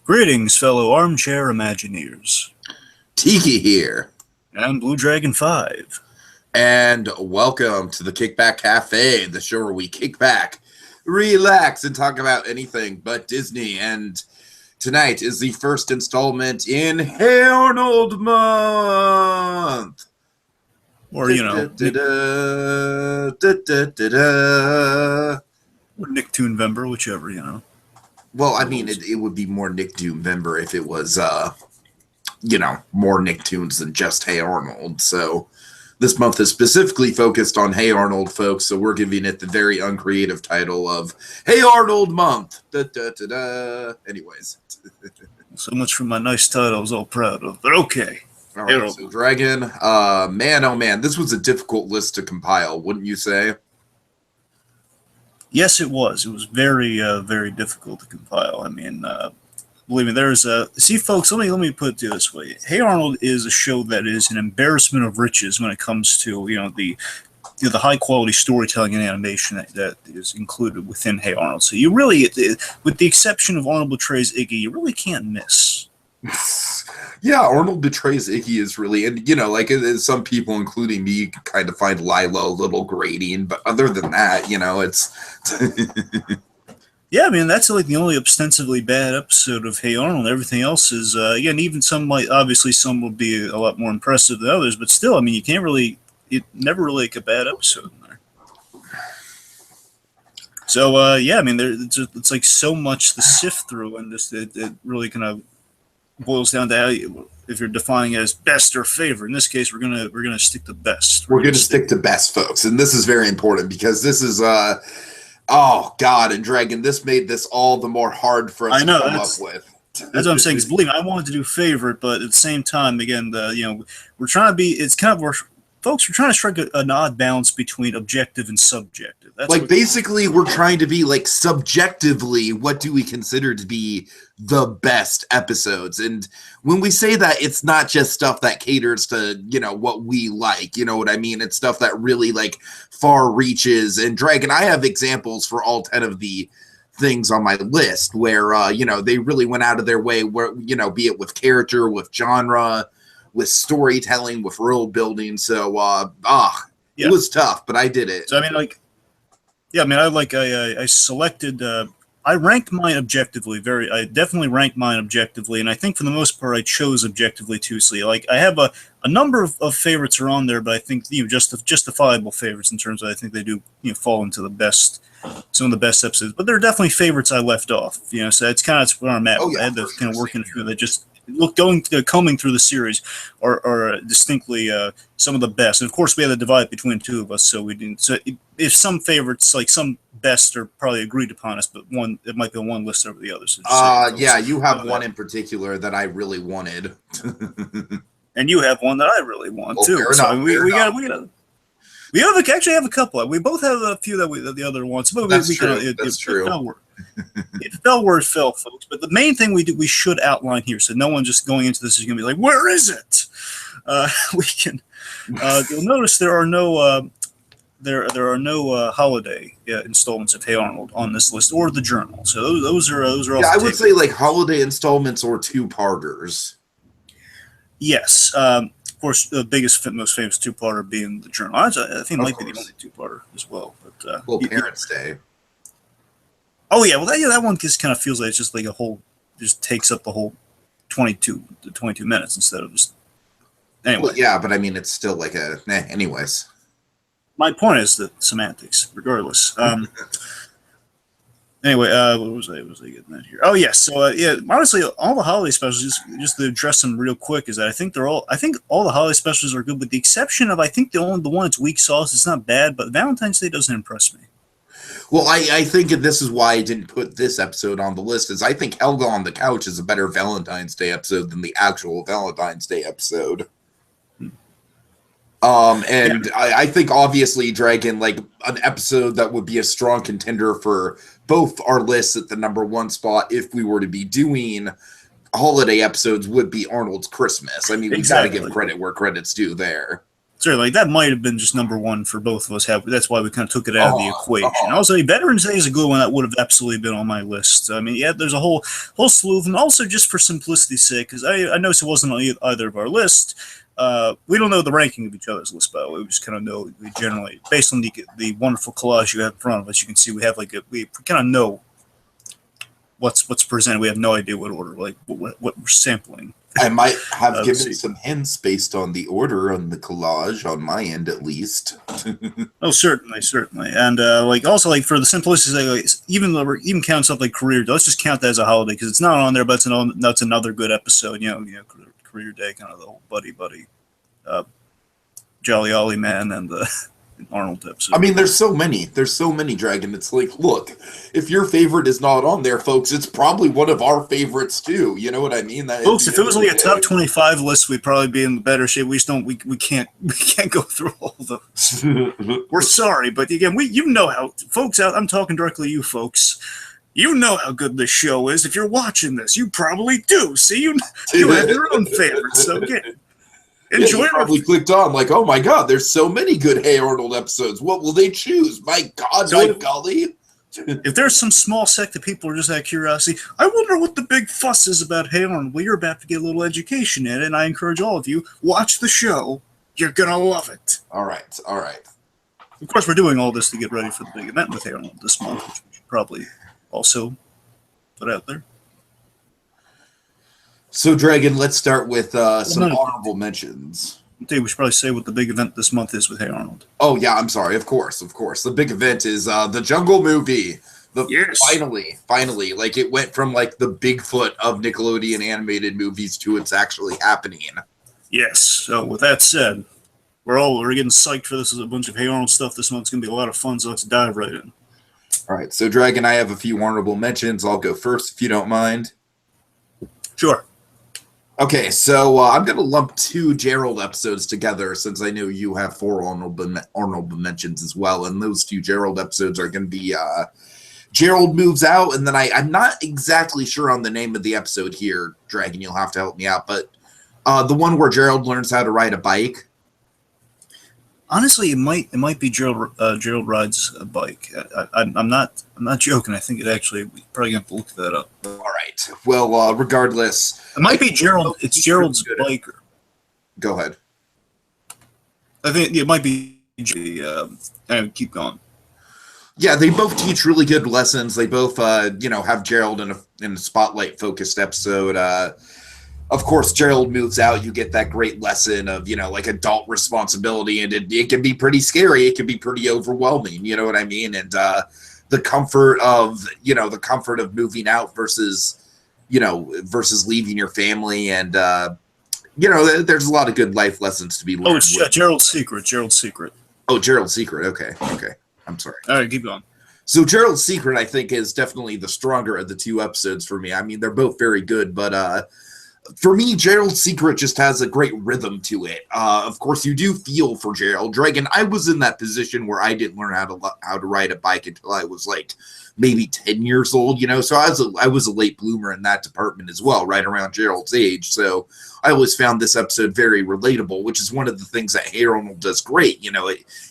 Greetings, fellow armchair Imagineers. Tiki here. And BlueDragonFive. And welcome to the Kickback Cafe, the show where we kick back, relax, and talk about anything but Disney. And tonight is the first installment in Hey Arnold Month. Or, you know, or Nicktoonvember, whichever, you know. Well, I mean, it would be more Nicktoonvember if it was, more Nicktoons than just Hey Arnold. So this month is specifically focused on Hey Arnold, folks. So we're giving it the very uncreative title of Hey Arnold Month. Anyways. So much for my nice title I was all proud of. But okay. All right, so Dragon, man, oh man, this was a difficult list to compile, wouldn't you say? Yes, it was. It was very, very difficult to compile. I mean, believe me, there's see, folks. Let me put it this way: Hey Arnold is a show that is an embarrassment of riches when it comes to the high quality storytelling and animation that is included within Hey Arnold. So you really, with the exception of Arnold Betrays Iggy, you really can't miss. Yeah, Arnold Betrays Iggy is really, and some people, including me, kind of find Lilo a little grating, but other than that, it's. Yeah, I mean, that's like the only ostensibly bad episode of Hey Arnold. Everything else is, again, even some some will be a lot more impressive than others, but still, I mean, it never really like a bad episode in there. So, yeah, I mean, it's like so much to sift through, and just it really kind of boils down to how if you're defining it as best or favorite. In this case, we're gonna stick to best. We're gonna stick to best, folks, and this is very important because this is oh God, and Dragon, this made this all the more hard for us to come up with. That's what I'm saying. Because believe me, I wanted to do favorite, but at the same time, again, we're trying to be. It's kind of folks, we're trying to strike an odd balance between objective and subjective. That's like basically we're trying to be like subjectively, what do we consider to be the best episodes? And when we say that, it's not just stuff that caters to, what we like, you know what I mean? It's stuff that really like far reaches. And Dragon, I have examples for all 10 of the things on my list where, they really went out of their way where, be it with character, with genre, with storytelling, with world building. So, It was tough, but I did it. So, I mean, I selected, I ranked mine objectively. I definitely ranked mine objectively, and I think for the most part I chose objectively too. So, like, I have a number of favorites are on there, but I think justifiable favorites in terms of I think they do fall into the best, some of the best episodes. But there are definitely favorites I left off. So that's kind of where I'm at. I had to kind of work in through that. Just combing through the series are distinctly some of the best, and of course we had to divide between two of us, so we didn't. So if some favorites, like some best, are probably agreed upon us, but it might be on one list over the others. So you have one in particular that I really wanted, and you have one that I really want too. So we actually have a couple. We both have a few that the other wants. But That's true. That's true. It fell where it fell, folks. But the main thing we should outline here, so no one just going into this is going to be like, "Where is it?" We can. You'll notice there are no holiday installments of Hey Arnold on this list or the journal. So those are all. Yeah, I would say like holiday installments or two-parters. Yes. Of course, the biggest, most famous two-parter being the journal. I think it might be the only two-parter as well. But Parents' Day. Oh yeah, well that one just kind of feels like it's just like just takes up the whole 22 minutes instead of just. Anyway. Well, yeah, but I mean it's still like anyways. My point is that semantics, regardless. Anyway, what was I getting at here? Oh yes, so honestly, all the holiday specials, just to address them real quick, is that I think all the holiday specials are good, with the exception of I think the one that's weak sauce. It's not bad, but Valentine's Day doesn't impress me. Well, I think this is why I didn't put this episode on the list, is I think Helga on the Couch is a better Valentine's Day episode than the actual Valentine's Day episode. I think obviously Dragon, like an episode that would be a strong contender for both our lists at the number one spot if we were to be doing holiday episodes would be Arnold's Christmas. I mean, we got to give credit where credit's due there. Certainly, like, that might have been just number one for both of us. That's why we kind of took it out of the equation. Also, Veterans Day is a good one that would have absolutely been on my list. I mean, yeah, there's a whole slew of them. Also, just for simplicity's sake, because I noticed it wasn't on either of our lists. We don't know the ranking of each other's list, by the way. We just kind of know, we generally, based on the wonderful collage you have in front of us, you can see we have we kind of know what's presented. We have no idea what order, like what we're sampling. I might have given some hints based on the order on the collage on my end, at least. Oh, certainly, and also for the simplicity, even count stuff like Career Day. Let's just count that as a holiday because it's not on there, but that's another good episode. Career Day, kind of the whole buddy, Jolly Ollie Man and the Arnold episode. I mean, there's so many, Dragon. It's like, look, if your favorite is not on there, folks, it's probably one of our favorites too. You know what I mean? Folks, if it was like a top 25 list, we'd probably be in better shape. We just don't. We can't go through all those. We're sorry, but again, how folks out. I'm talking directly to you folks. You know how good this show is. If you're watching this, you probably do. See, you have your own favorites. So enjoy. You probably clicked on like, oh my god, there's so many good Hey Arnold episodes. What will they choose? My god, my golly. If there's some small sect of people who are just out of curiosity, I wonder what the big fuss is about Hey Arnold. Well, you're about to get a little education in it, and I encourage all of you, watch the show. You're gonna love it. All right. Of course, we're doing all this to get ready for the big event with Hey Arnold this month, which we should probably also put out there. So, Dragon, let's start with some honorable mentions. I think we should probably say what the big event this month is with Hey Arnold. Oh, yeah, I'm sorry. Of course. The big event is the Jungle movie. Yes. Finally. Like, it went from, like, the Bigfoot of Nickelodeon animated movies to it's actually happening. Yes. So, with that said, we're getting psyched for this. There's a bunch of Hey Arnold stuff this month. It's going to be a lot of fun, so let's dive right in. All right. So, Dragon, I have a few honorable mentions. I'll go first, if you don't mind. Sure. Okay, so I'm going to lump 2 Gerald episodes together since I know you have 4 Arnold mentions as well, and those 2 Gerald episodes are going to be Gerald Moves Out, and then I'm not exactly sure on the name of the episode here, Dragon, you'll have to help me out, but the one where Gerald learns how to ride a bike. Honestly, it might be Gerald rides a bike. I'm not joking. I think it actually, we're probably going to have to look that up. All right. Well, regardless, it might be Gerald. It's Gerald's bike. Go ahead. I think it might be. Keep going. Yeah, they both teach really good lessons. They both, have Gerald in a spotlight focused episode. Of course, Gerald Moves Out, you get that great lesson of, like adult responsibility, and it can be pretty scary. It can be pretty overwhelming. You know what I mean? And the comfort of moving out versus leaving your family. And, there's a lot of good life lessons to be learned. Oh, it's Gerald's Secret. Oh, Gerald's Secret. Okay. I'm sorry. All right, keep going. So Gerald's Secret, I think, is definitely the stronger of the 2 episodes for me. I mean, they're both very good, but for me, Gerald's Secret just has a great rhythm to it. Of course, you do feel for Gerald. Dragon, I was in that position where I didn't learn how to ride a bike until I was like maybe 10 years old, so I was a late bloomer in that department as well, right around Gerald's age. So I always found this episode very relatable, which is one of the things that Hey Arnold does great.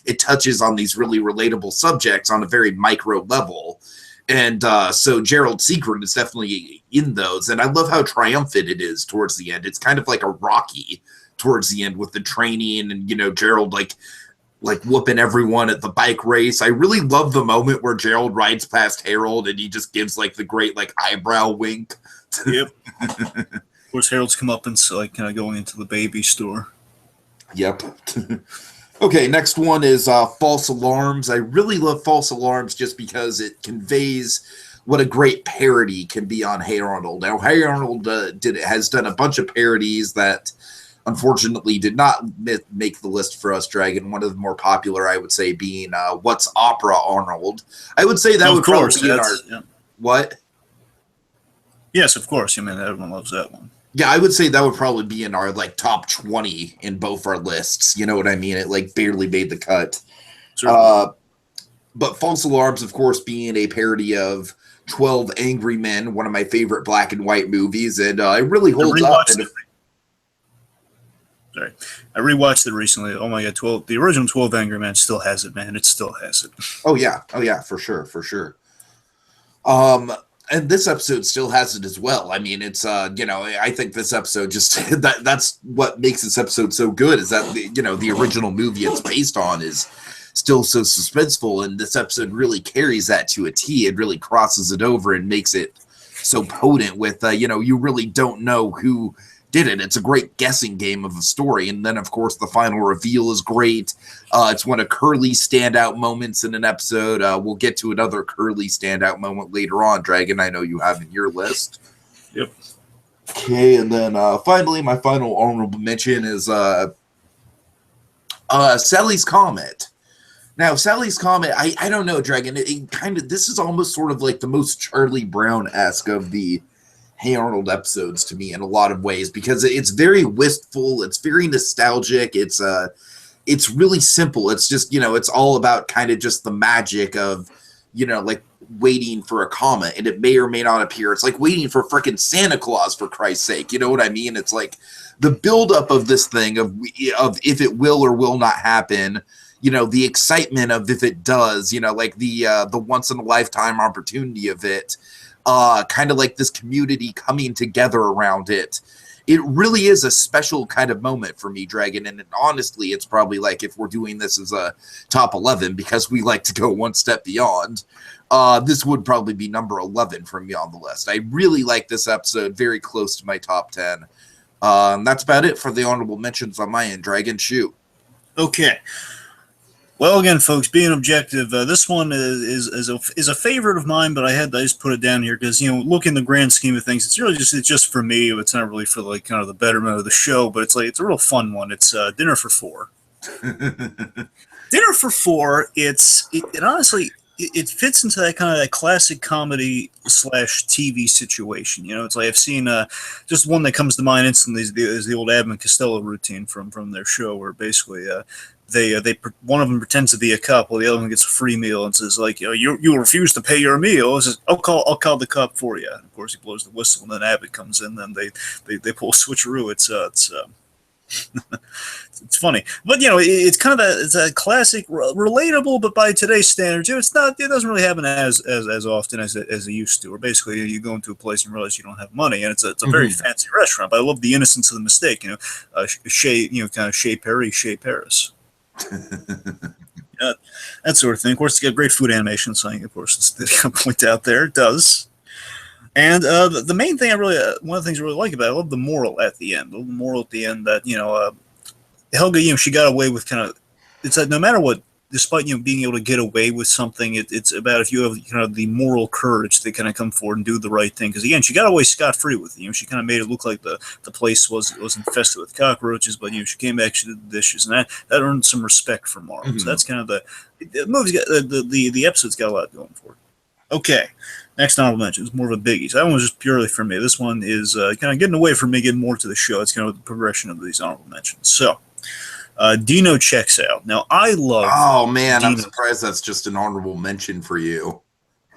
It touches on these really relatable subjects on a very micro level. And so Gerald's Secret is definitely in those. And I love how triumphant it is towards the end. It's kind of like a Rocky towards the end with the training and, Gerald like whooping everyone at the bike race. I really love the moment where Gerald rides past Harold and he just gives like the great like eyebrow wink. Yep. Of course, Harold's come up and kind of going into the baby store. Yep. Okay, next one is False Alarms. I really love False Alarms just because it conveys what a great parody can be on Hey Arnold. Now, Hey Arnold has done a bunch of parodies that unfortunately did not make the list for us, Dragon. One of the more popular, I would say, being What's Opera Arnold. I would say that would probably be in our... Yeah. What? Yes, of course. Everyone loves that one. Yeah, I would say that would probably be in our like top 20 in both our lists. You know what I mean? It like barely made the cut. But False Alarms, of course, being a parody of 12 Angry Men, one of my favorite black and white movies, and it really holds up. Right. I rewatched it recently. Oh my god, 12. The original 12 Angry Men still has it, man. It still has it. Oh yeah, for sure, for sure. And this episode still has it as well. I mean, it's I think this episode just that's what makes this episode so good is that the original movie it's based on is still so suspenseful, and this episode really carries that to a T. It really crosses it over and makes it so potent with you really don't know who did it. It's a great guessing game of a story, and then of course the final reveal is great. It's one of Curly's standout moments in an episode. We'll get to another Curly standout moment later on, Dragon. I know you have in your list. Yep. Okay, and then finally, my final honorable mention is Sally's Comet. Now, Sally's Comet, I don't know, Dragon. It kind of, this is almost sort of like the most Charlie Brown-esque of the Hey Arnold episodes to me in a lot of ways, because it's very wistful, it's very nostalgic, it's really simple. It's just, it's all about kind of just the magic of, like waiting for a comet, and it may or may not appear. It's like waiting for frickin' Santa Claus, for Christ's sake. You know what I mean? It's like the buildup of this thing of if it will or will not happen, the excitement of if it does, like the once in a lifetime opportunity of it. Kind of like this community coming together around it. It really is a special kind of moment for me, Dragon. And honestly, it's probably like if we're doing this as a top 11, because we like to go one step beyond, this would probably be number 11 for me on the list. I really like this episode, very close to my top 10. That's about it for the honorable mentions on my end. Dragon, shoot. Okay. Well, again, folks, being objective, this one is a favorite of mine, but I just put it down here because look in the grand scheme of things, it's just for me. It's not really for like kind of the betterment of the show, but it's a real fun one. It's Dinner for Four. Dinner for Four. It honestly it fits into that kind of that classic comedy / TV situation. It's like I've seen just one that comes to mind instantly is the old Abbott and Costello routine from their show, where basically. They one of them pretends to be a cop while the other one gets a free meal and says like you refuse to pay your meal. He says I'll call the cop for you. And of course he blows the whistle and then Abbott comes in. Then they pull a switcheroo. It's it's funny, but it's kind of it's a classic, relatable, but by today's standards, it doesn't really happen as often as it used to. Or basically, you go into a place and realize you don't have money, and it's a very fancy restaurant. But I love the innocence of the mistake. Shea, kind of Shea Perry, Shea Paris. That sort of thing. Of course, it's got great food animation, so of course, I point out there it does. And the main thing one of the things I really like about it, I love the moral at the end. I love the moral at the end that Helga, she got away with kind of. It's that no matter what, despite being able to get away with something, it's about if you have kind of the moral courage to kind of come forward and do the right thing. Because again, she got away scot-free with it. She kind of made it look like the place was infested with cockroaches, but she came back, she did the dishes, and that earned some respect from Marvel. So that's kind of the movie's got the episode's got a lot going for it. Okay, next honorable mention is more of a biggie. So that one was just purely for me. This one is kind of getting away from me, getting more to the show. It's kind of the progression of these honorable mentions. So. Dino checks out. Now, I love. Oh man, Dino. I'm surprised that's just an honorable mention for you.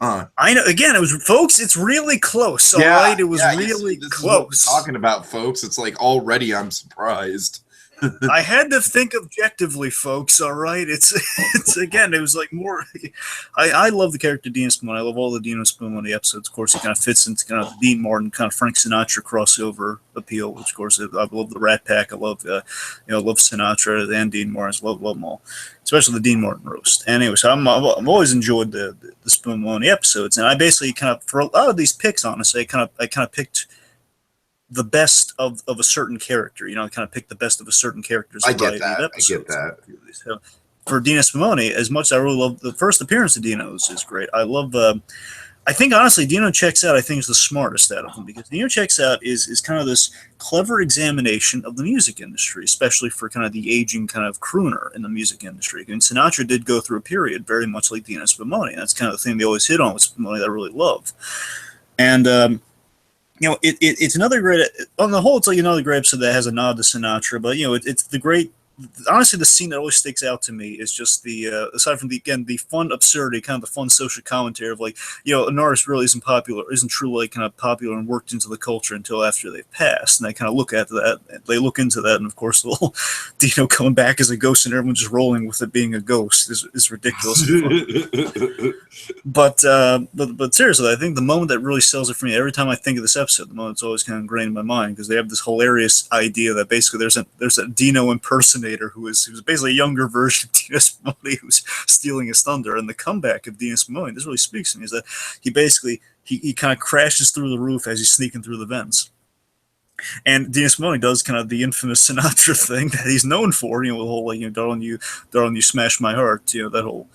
Huh. I know. Again, it was, folks. It's really close. All right, it was really close. Talking about, folks, it's like already I'm surprised. I had to think objectively, folks. All right, it's again. It was like more. I love the character Dino Spumoni. I love all the Dino Spumoni episodes. Of course, it kind of fits into kind of the Dean Martin kind of Frank Sinatra crossover appeal. Which, of course, I love the Rat Pack. I love love Sinatra and Dean Martin. Love them all, especially the Dean Martin roast. Anyway, so I've always enjoyed the Spumoni episodes, and I basically kind of for a lot of these picks, honestly, I kind of picked. The best of a certain character, kind of pick the best of a certain character's variety of episodes. I get that. So for Dino Spumoni, as much as I really love the first appearance of Dino is great. I love. I think honestly, Dino Checks Out. I think is the smartest out of them because Dino Checks Out is kind of this clever examination of the music industry, especially for kind of the aging kind of crooner in the music industry. And Sinatra did go through a period very much like Dino Spumoni. That's kind of the thing they always hit on with Spumoni that I really love, and. It's another great. On the whole, it's like another great episode that has a nod to Sinatra, but it's the great honestly, the scene that always sticks out to me is just aside from the fun absurdity, kind of the fun social commentary of like, an artist really isn't truly kind of popular and worked into the culture until after they've passed, and they kind of look at that, they look into that, and of course, the whole Dino coming back as a ghost and everyone just rolling with it being a ghost is ridiculous. But seriously, I think the moment that really sells it for me, every time I think of this episode, the moment's always kind of ingrained in my mind, because they have this hilarious idea that basically there's a Dino impersonator who's basically a younger version of Dino Spumoni who's stealing his thunder. And the comeback of Dino Spumoni, this really speaks to me, is that he kind of crashes through the roof as he's sneaking through the vents. And Dino Spumoni does kind of the infamous Sinatra thing that he's known for, the whole like, darling you smash my heart, that whole,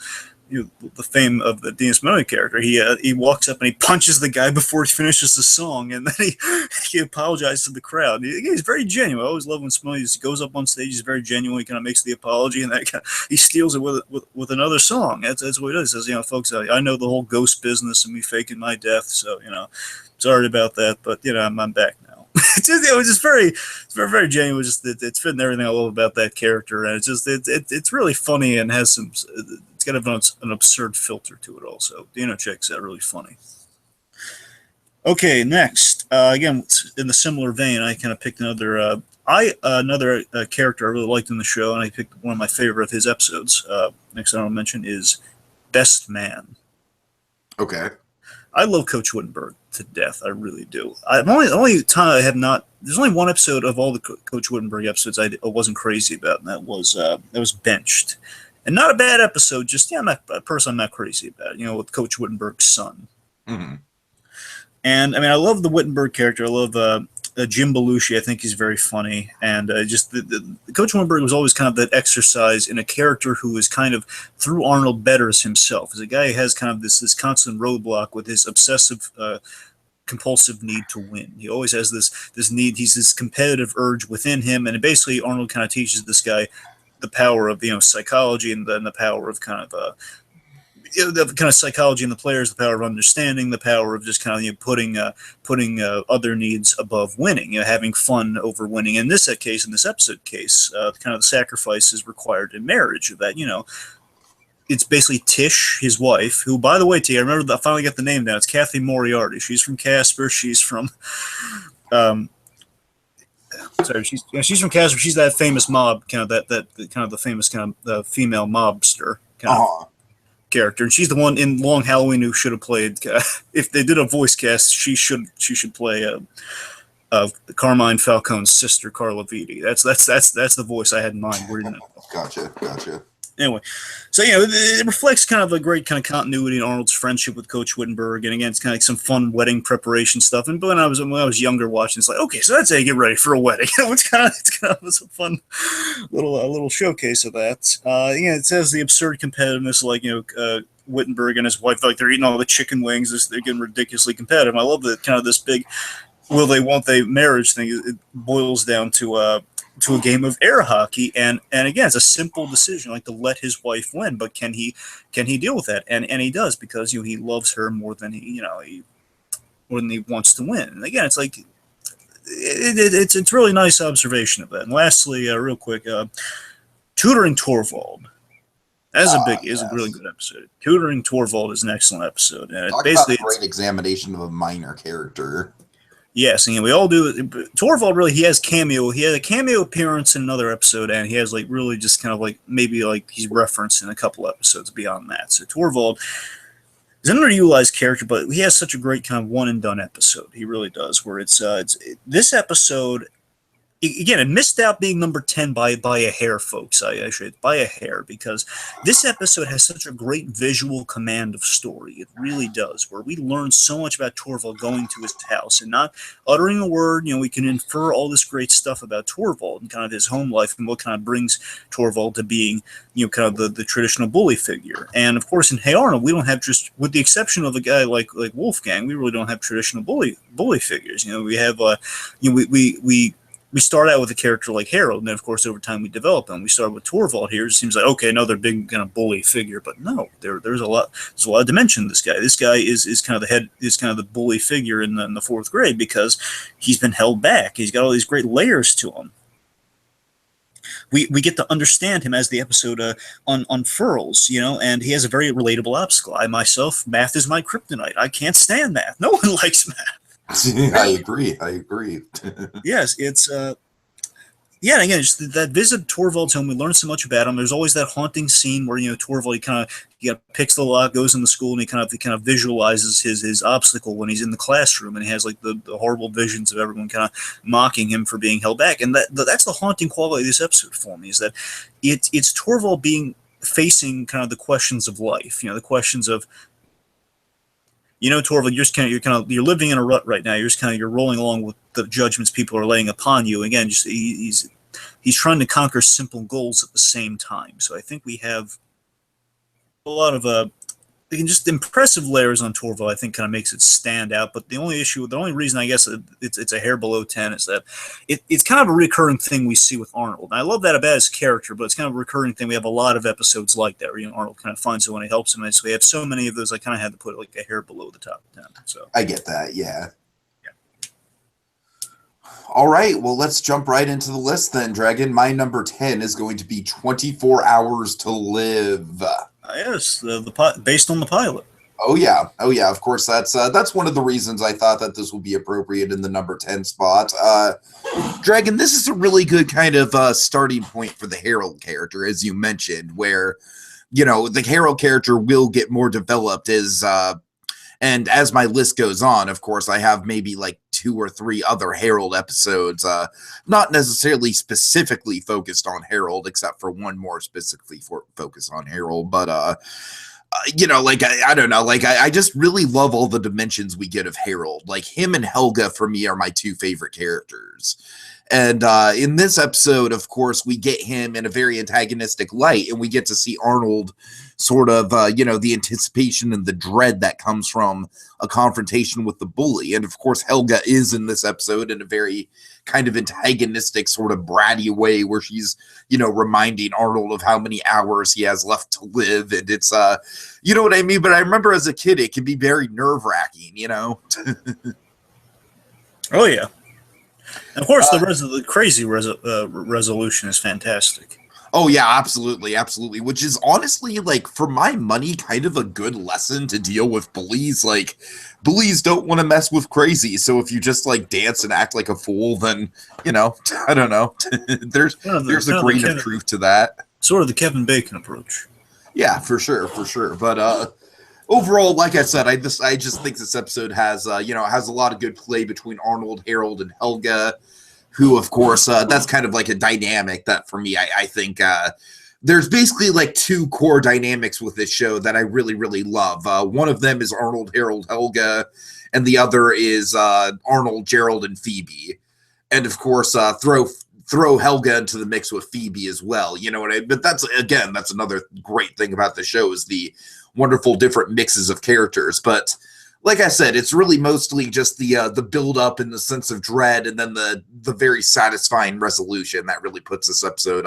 the fame of the Dino Spumoni character. He walks up and he punches the guy before he finishes the song, and then he apologizes to the crowd. He's very genuine. I always love when Spumoni goes up on stage. He's very genuine. He kind of makes the apology, and he steals it with another song. That's what he does. He says, folks, I know the whole ghost business and me faking my death, so sorry about that, but I'm back now. It's very, very genuine. It's fitting everything I love about that character, and it's really funny and has some. It's got an absurd filter to it. Also, Dino checks out really funny. Okay, next, again in the similar vein, I kind of picked another character I really liked in the show, and I picked one of my favorite of his episodes. Next, I want to mention is Best Man. Okay. I love Coach Wittenberg to death. I really do. The only time I have not. There's only one episode of all the Coach Wittenberg episodes I wasn't crazy about, and that was Benched, and not a bad episode. Just I'm not a person I'm not crazy about. With Coach Wittenberg's son. Mm-hmm. And I mean, I love the Wittenberg character. I love Jim Belushi. I think he's very funny, and just the Coach Wittenberg was always kind of that exercise in a character who is kind of through Arnold betters himself. As a guy who has kind of this constant roadblock with his obsessive, compulsive need to win. He always has this need. He's this competitive urge within him, and basically Arnold kind of teaches this guy the power of psychology, and then the power of kind of the kind of psychology in the players, the power of understanding, the power of just kind of putting other needs above winning, having fun over winning. In this episode case, kind of the sacrifices required in marriage. That it's basically Tish, his wife, who, by the way, I remember I finally got the name down. It's Kathy Moriarty. She's from Casper. She's from she's from Casper. She's that famous mob kind of that kind of the famous kind of female mobster kind of character, and she's the one in Long Halloween who should have played. If they did a voice cast, she should play Carmine Falcone's sister, Carla Vitti. That's the voice I had in mind. Gotcha. Anyway, so it reflects kind of a great kind of continuity in Arnold's friendship with Coach Wittenberg, and again, it's kind of like some fun wedding preparation stuff. And when I was younger watching, it's like, okay, so that's how you get ready for a wedding. It's kind of a fun little showcase of that. It says the absurd competitiveness, like Wittenberg and his wife, like they're eating all the chicken wings. They're getting ridiculously competitive. I love that kind of this big will they won't they marriage thing. It boils down to a game of air hockey, and again, it's a simple decision, like to let his wife win, but can he deal with that? And he does, because he loves her more than he wants to win. And again, it's like it's really nice observation of that. And lastly, real quick, Tutoring Torvald. That's a really good episode. Tutoring Torvald is an excellent episode. And basically about a great examination of a minor character. Yes, and we all do. Torvald really, he has a cameo appearance in another episode, and he has like really just kind of like maybe like he's referenced in a couple episodes beyond that. So Torvald is an underutilized character, but he has such a great kind of one and done episode. He really does. Where this episode. Again, it missed out being number 10 by a hair, folks. I should by a hair, because this episode has such a great visual command of story. It really does, where we learn so much about Torvald going to his house and not uttering a word. We can infer all this great stuff about Torvald and kind of his home life and what kind of brings Torvald to being, kind of the traditional bully figure. And of course, in Hey Arnold, we don't have, just with the exception of a guy like Wolfgang, we really don't have traditional bully figures. We have we start out with a character like Harold, and then, of course, over time we develop them. We start with Torvald here. It seems like, okay, another big kind of bully figure, but no, there's a lot of dimension to this guy. This guy is kind of the head, is kind of the bully figure in the fourth grade, because he's been held back. He's got all these great layers to him. we get to understand him as the episode unfurls, and he has a very relatable obstacle. I myself, math is my kryptonite. I can't stand math. No one likes math. I agree. Yes, it's yeah, and again, just that visit to Torvald's home, we learn so much about him. There's always that haunting scene where Torvald he picks the lock, goes in the school, and he kind of visualizes his obstacle when he's in the classroom, and he has like the horrible visions of everyone kind of mocking him for being held back. And that's the haunting quality of this episode for me, is that it's Torvald facing kind of the questions of life, the questions of, Torvald, you're living in a rut right now. You're rolling along with the judgments people are laying upon you. Again, just he's trying to conquer simple goals at the same time. So I think we have a lot of just impressive layers on Torvald. I think kind of makes it stand out. But the only reason I guess it's a hair below 10 is that it's kind of a recurring thing we see with Arnold. And I love that about his character, but it's kind of a recurring thing. We have a lot of episodes like that where Arnold kind of finds someone who helps him. And so we have so many of those. I kind of had to put it like a hair below the top 10. So I get that. Yeah. All right, well, let's jump right into the list then, Dragon. My number 10 is going to be 24 Hours to Live. Yes, based on the pilot. Oh yeah, of course, that's one of the reasons I thought that this would be appropriate in the number 10 spot. Dragon, this is a really good kind of starting point for the Harold character, as you mentioned, where, the Harold character will get more developed and as my list goes on, of course, I have maybe like 2 or 3 other Harold episodes, not necessarily specifically focused on Harold, except for one more specifically focused on Harold. But, I don't know, I just really love all the dimensions we get of Harold. Like, him and Helga, for me, are my 2 favorite characters. And in this episode, of course, we get him in a very antagonistic light, and we get to see Arnold sort of, the anticipation and the dread that comes from a confrontation with the bully. And of course, Helga is in this episode in a very kind of antagonistic, sort of bratty way, where she's, reminding Arnold of how many hours he has left to live. And it's, you know what I mean? But I remember as a kid, it can be very nerve-wracking, Oh, yeah. And of course, the crazy resolution is fantastic. Oh, yeah, absolutely. Which is honestly, for my money, kind of a good lesson to deal with bullies. Like, bullies don't want to mess with crazy. So if you just, dance and act like a fool, then, I don't know. there's a grain of truth to that. Sort of the Kevin Bacon approach. Yeah, for sure. But, overall, like I said, I just think this episode has, has a lot of good play between Arnold, Harold, and Helga, who, of course, that's kind of like a dynamic that, for me, I think there's basically 2 core dynamics with this show that I really, really love. One of them is Arnold, Harold, Helga, and the other is Arnold, Gerald, and Phoebe. And, of course, throw Helga into the mix with Phoebe as well. You know what I mean? But that's another great thing about the show, is the wonderful different mixes of characters. But like I said, it's really mostly just the build up and the sense of dread, and then the very satisfying resolution that really puts this episode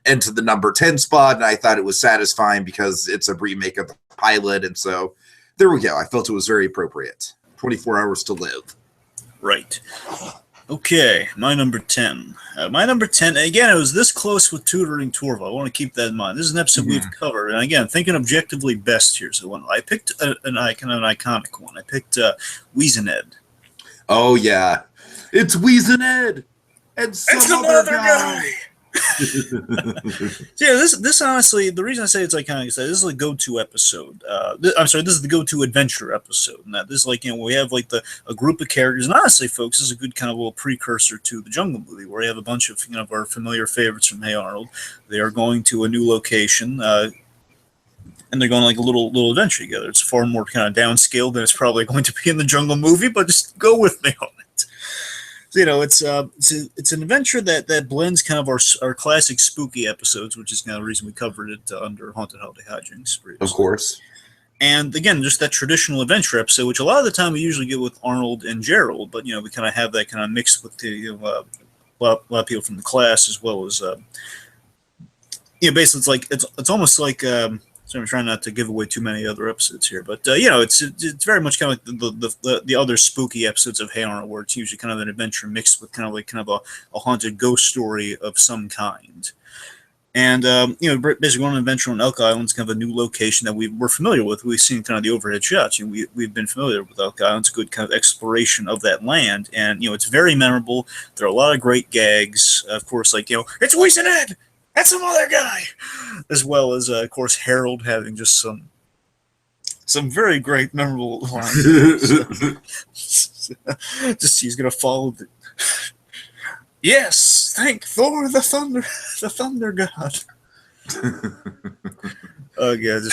into the number 10 spot. And I thought it was satisfying because it's a remake of the pilot, and so there we go. I felt it was very appropriate. 24 Hours to Live. Right. Okay, my number 10. My number 10, again, it was this close with Tutoring Torvald. I want to keep that in mind. This is an episode we've covered. And again, thinking objectively best here. So I picked an iconic one. I picked Weezened. Oh, yeah. It's Weezened! And some other guy! Yeah, this honestly, the reason I say it's iconic is that this is a go-to episode. This is the go-to adventure episode. And that this is we have a group of characters. And honestly, folks, this is a good kind of little precursor to the Jungle Movie, where we have a bunch of our familiar favorites from Hey Arnold. They are going to a new location, and they're going on a little adventure together. It's far more kind of downscaled than it's probably going to be in the Jungle Movie, but just go with me on it. It's an adventure that blends kind of our classic spooky episodes, which is kind of the reason we covered it under Haunted Holiday Hijinks. Of course. And again, just that traditional adventure episode, which a lot of the time we usually get with Arnold and Gerald, but we kind of have that kind of mixed with the a lot of people from the class, as well as basically it's almost like So I'm trying not to give away too many other episodes here, but it's very much kind of like the other spooky episodes of Hey Arnold, where it's usually kind of an adventure mixed with kind of a haunted ghost story of some kind. And basically going on an adventure on Elk Island is kind of a new location that we're familiar with. We've seen kind of the overhead shots. We've been familiar with Elk Island. It's a good kind of exploration of that land, and it's very memorable. There are a lot of great gags, of course, like it's Whiz and Ed. That's some other guy, as well as of course Harold having just some very great memorable lines. Just he's gonna follow the. Yes, thank Thor the Thunder God.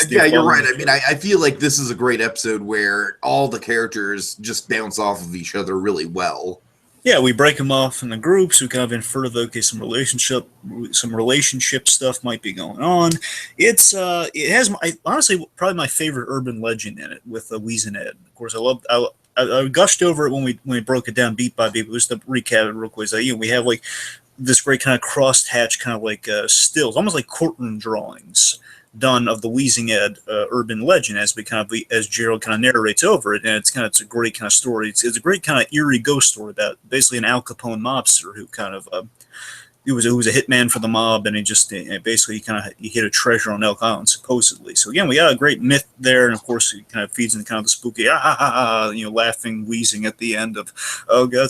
Yeah, you're right. I mean, I feel like this is a great episode where all the characters just bounce off of each other really well. Yeah, we break them off in the groups. We kind of infer that some relationship stuff might be going on. It has honestly probably my favorite urban legend in it with Whiz and Ed. Of course, I gushed over it when we broke it down beat by beat. But just to recap it real quick, we have like this great kind of crosshatch, kind of like stills, almost like courtroom drawings done of the Wheezing Ed urban legend as Gerald kind of narrates over it, and it's a great kind of story. It's a great kind of eerie ghost story about basically an Al Capone mobster who kind of who was a hitman for the mob, and he hid a treasure on Elk Island supposedly. So again, we got a great myth there, and of course it kind of feeds into kind of the spooky laughing, wheezing at the end of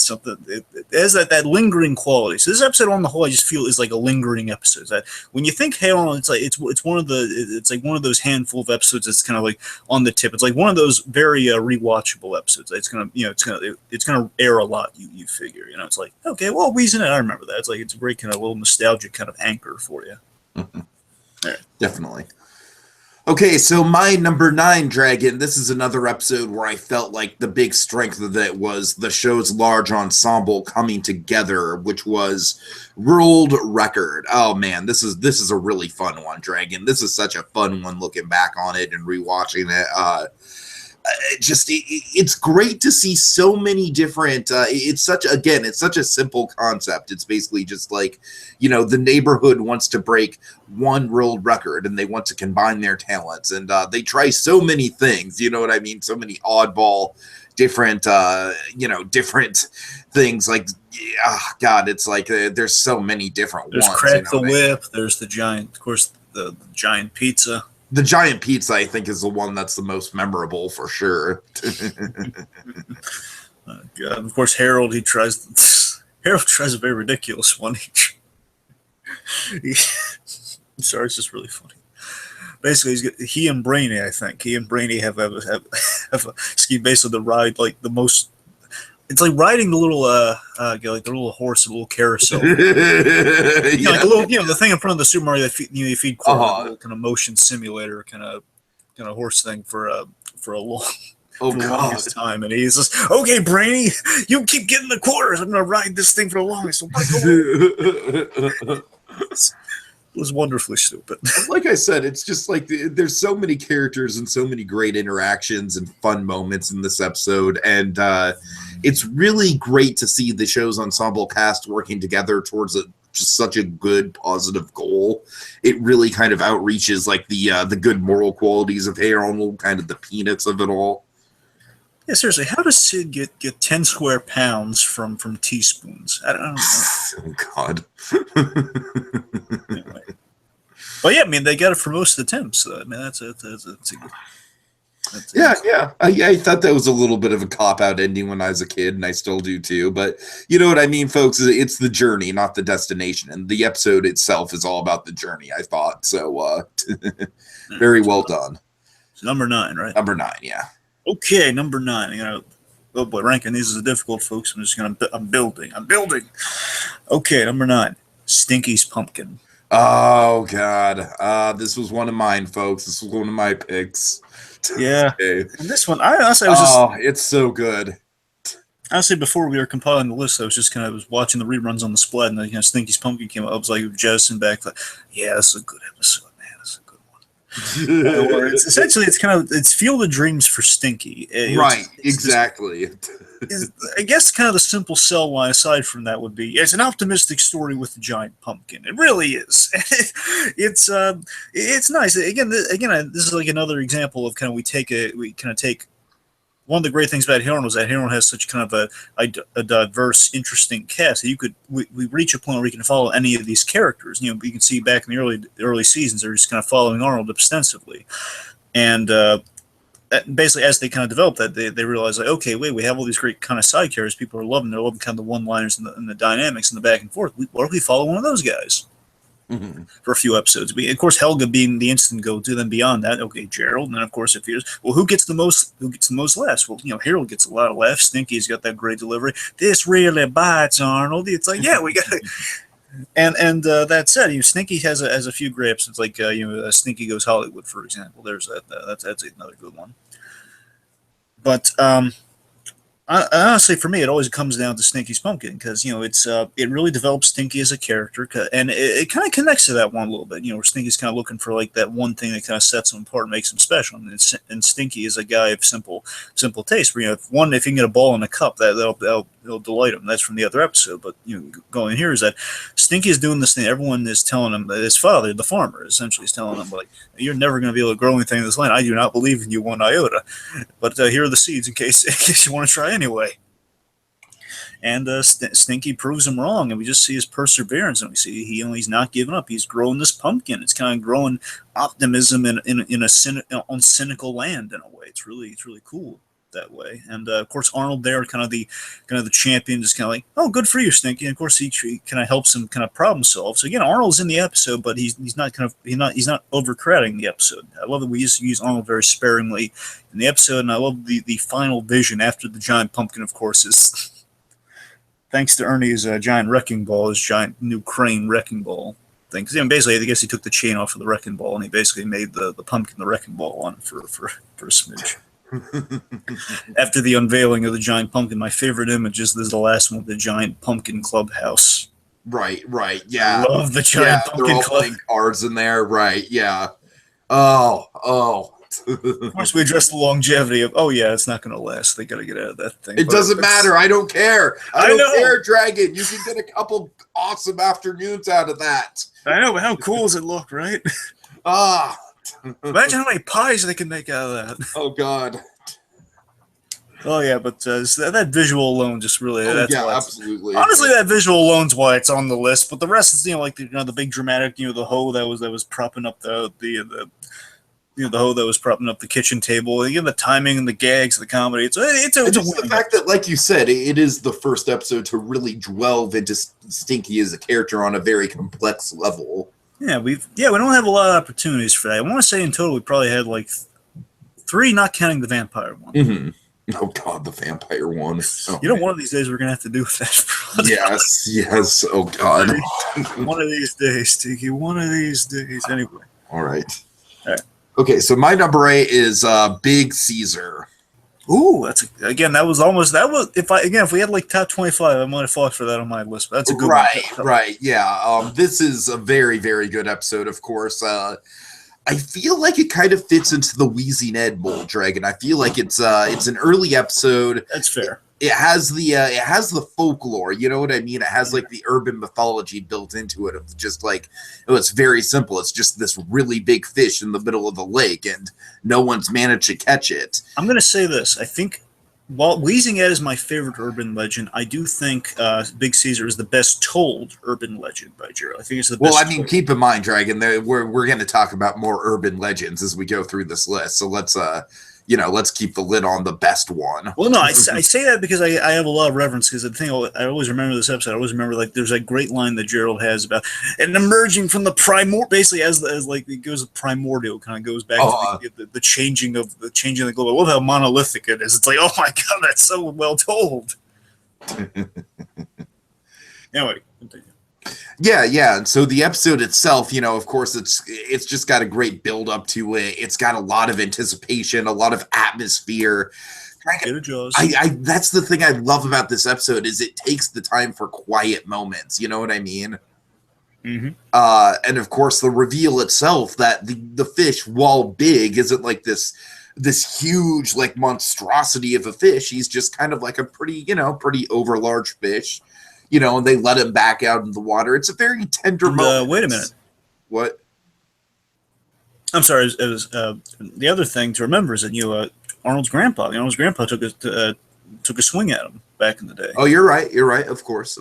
something. It has that lingering quality. So this episode on the whole, I just feel is like a lingering episode. That when you think Hey Arnold, it's one of those handful of episodes that's kind of like on the tip. It's like one of those very rewatchable episodes. It's gonna air a lot. You figure, it's like, okay, well, Wheezing It, I remember that. It's a great kind of a little nostalgic kind of anchor for you. Right. Definitely. Okay, so my number 9, Dragon, this is another episode where I felt like the big strength of it was the show's large ensemble coming together, which was World Record. Oh man, this is a really fun one, Dragon. This is such a fun one looking back on it and rewatching it. It's great to see so many different it's such a simple concept. It's basically just like the neighborhood wants to break one world record and they want to combine their talents, and they try so many things, you know what I mean, so many oddball different different things, like it's like there's so many different there's ones. Crack the Whip, there's the giant, of course, the giant pizza. The giant pizza, I think, is the one that's the most memorable for sure. God. Of course, Harold tries a very ridiculous one. Sorry, it's just really funny. Basically, he and Brainy have a scheme basically to ride like the most. It's like riding the little like the little horse, a little carousel. Like a little, the thing in front of the Super Mario that you feed corn, a little kind of motion simulator kind of horse thing for a long. For the longest time, and he's just, okay, Brainy, you keep getting the quarters. I'm gonna ride this thing for the longest. It was wonderfully stupid. Like I said, it's just like there's so many characters and so many great interactions and fun moments in this episode, and it's really great to see the show's ensemble cast working together towards just such a good positive goal. It really kind of outreaches like the good moral qualities of Hey Arnold, kind of the peanuts of it all. Yeah, seriously, how does Sid get 10 square pounds from teaspoons? I don't know. Oh, God. Anyway. But yeah, I mean, they got it for most attempts. So, I mean, that's a good. Yeah. I thought that was a little bit of a cop-out ending when I was a kid, and I still do too. But you know what I mean, folks? It's the journey, not the destination. And the episode itself is all about the journey, I thought. So very well done. So number 9, right? Number 9, yeah. Okay, number 9. Oh boy, ranking these is difficult, folks. I'm building. Okay, number 9. Stinky's Pumpkin. Oh, God. This was one of mine, folks. This was one of my picks. Yeah. Okay. And this one, I was it's so good. Honestly, before we were compiling the list, I was watching the reruns on the Splat, and Stinky's Pumpkin came up. I was like, Justin back, like, yeah, this is a good episode, man. This is a good one. Or it's essentially it's Field of Dreams for Stinky. Right, exactly. I guess kind of the simple sell line aside from that would be it's an optimistic story with a giant pumpkin. It really is. It's nice. Again, this is like another example of kind of we kind of take one of the great things about Arnold is that Arnold has such kind of a diverse, interesting cast that we reach a point where we can follow any of these characters. You can see back in the early seasons they're just kind of following Arnold extensively, and basically as they kind of develop that they realize like, okay, wait, we have all these great kind of side characters people are loving. They're loving kind of the one-liners and the dynamics and the back and forth. Why don't we follow one of those guys? Mm-hmm. For a few episodes. Of course, Helga being the instant go-to. Then beyond that, okay, Gerald. And then of course, who gets the most laughs? Well, Harold gets a lot of laughs. Stinky's got that great delivery. This really bites, Arnold. It's like, yeah, we got to. And that said, Stinky has a few great episodes, like Stinky Goes Hollywood, for example. There's that's another good one. But honestly, for me, it always comes down to Stinky's Pumpkin because it really develops Stinky as a character, and it kind of connects to that one a little bit. Where Stinky's kind of looking for like that one thing that kind of sets him apart, and makes him special. And Stinky is a guy of simple taste. Where if you can get a ball in a cup, that'll delight him. That's from the other episode. But going here is that Stinky is doing this thing. Everyone is telling him that his father, the farmer, essentially is telling him like, you're never going to be able to grow anything in this land. I do not believe in you one iota. But here are the seeds in case you want to try anyway. And Stinky proves him wrong, and we just see his perseverance, and we see he's not giving up. He's growing this pumpkin. It's kind of growing optimism on cynical land in a way. It's really cool that way. And of course, Arnold there, kind of the champion, just kind of like, oh, good for you, Stinky. And of course, he kind of helps him kind of problem solve. So again, Arnold's in the episode, but he's not overcrowding the episode. I love that we used to use Arnold very sparingly in the episode, and I love the final vision after the giant pumpkin. Of course, is thanks to Ernie's giant wrecking ball, his giant new crane wrecking ball thing. Because basically, I guess he took the chain off of the wrecking ball, and he basically made the pumpkin the wrecking ball on it for a smidge. After the unveiling of the giant pumpkin, my favorite image is the last one, the giant pumpkin clubhouse. Right, yeah. I love the giant pumpkin they're all club. playing cards in there, right? Yeah. Oh. Of course, we address the longevity of. Oh yeah, it's not going to last. They got to get out of that thing. It doesn't matter. I don't care. I don't care, Dragon. You can get a couple awesome afternoons out of that. I know, but how cool does it look, right? Imagine how many pies they can make out of that. Oh, God. Oh, yeah, but that visual alone just really... absolutely. Honestly, that visual alone's why it's on the list, but the rest is, like, the big dramatic, the hoe that was propping up the hoe that was propping up the kitchen table, the timing and the gags, the comedy. It's the fact that, like you said, it is the first episode to really delve into Stinky as a character on a very complex level. Yeah, we don't have a lot of opportunities for that. I want to say in total we probably had like 3, not counting the vampire one. Mm-hmm. Oh God, the vampire one. Oh, one of these days we're gonna have to do that. Yes. Oh God. One of these days, Tiki. One of these days. Anyway. All right. Okay, so my number 8 is Big Caesar. Ooh, if we had like top 25, I might have fought for that on my list. But that's a good one. Right. Yeah. This is a very, very good episode. Of course. I feel like it kind of fits into the Wheezy Ned mold, Dragon. I feel like it's an early episode. That's fair. It has the folklore, you know what I mean? It has like the urban mythology built into it of just like, it's very simple. It's just this really big fish in the middle of the lake and no one's managed to catch it. I'm going to say this. I think while Wheezing Ed is my favorite urban legend, I do think Big Caesar is the best told urban legend by Gerald. I think it's the best. Well, I mean, keep in mind, Dragon, we're going to talk about more urban legends as we go through this list. So let's keep the lid on the best one. Well, no, I say that because I have a lot of reverence because the thing I always remember this episode. I always remember like there's a great line that Gerald has about and emerging from the basically as like it goes primordial, kind of goes back to the changing of the globe. I love how monolithic it is. It's like, oh my God, that's so well told. Anyway, continue. Yeah. And so the episode itself, of course, it's just got a great build up to it. It's got a lot of anticipation, a lot of atmosphere. That's the thing I love about this episode is it takes the time for quiet moments. You know what I mean? Mm-hmm. And of course, the reveal itself that the fish, while big, isn't like this huge like monstrosity of a fish. He's just kind of like a pretty over large fish, and they let him back out in the water. It's a very tender moment. Wait a minute. What? I'm sorry. The other thing to remember is that Arnold's grandpa. Arnold's grandpa took a swing at him back in the day. Oh, you're right. You're right. Of course.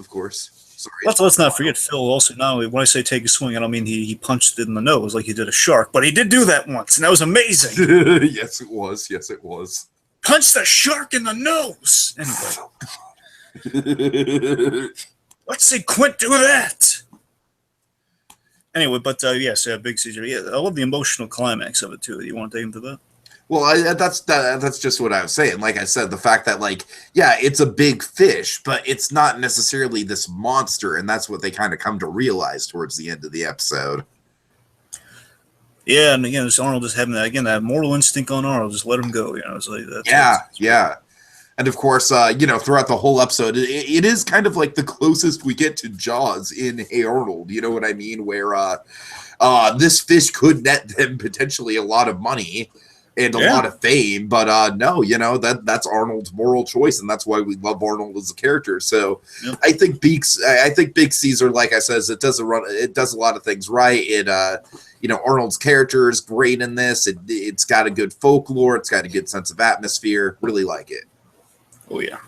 Sorry. Let's not forget Phil. Also, not only when I say take a swing, I don't mean he punched it in the nose like he did a shark, but he did do that once, and that was amazing. Yes, it was. Punch the shark in the nose. Anyway, let's see Quint do that. Anyway, but yes, Big Caesar. Yeah, I love the emotional climax of it too. You want to take him to that? Well, that's just what I was saying. Like I said, the fact that it's a big fish, but it's not necessarily this monster, and that's what they kind of come to realize towards the end of the episode. Yeah, and again, it's Arnold just having that mortal instinct on Arnold, just let him go. It's like yeah. And of course, throughout the whole episode, it is kind of like the closest we get to Jaws in Hey Arnold. You know what I mean? Where this fish could net them potentially a lot of money and a lot of fame, but no, that's Arnold's moral choice, and that's why we love Arnold as a character. So I think Big Caesar, like I says, it does a lot of things right. It Arnold's character is great in this. It's got a good folklore. It's got a good sense of atmosphere. Really like it. Oh yeah.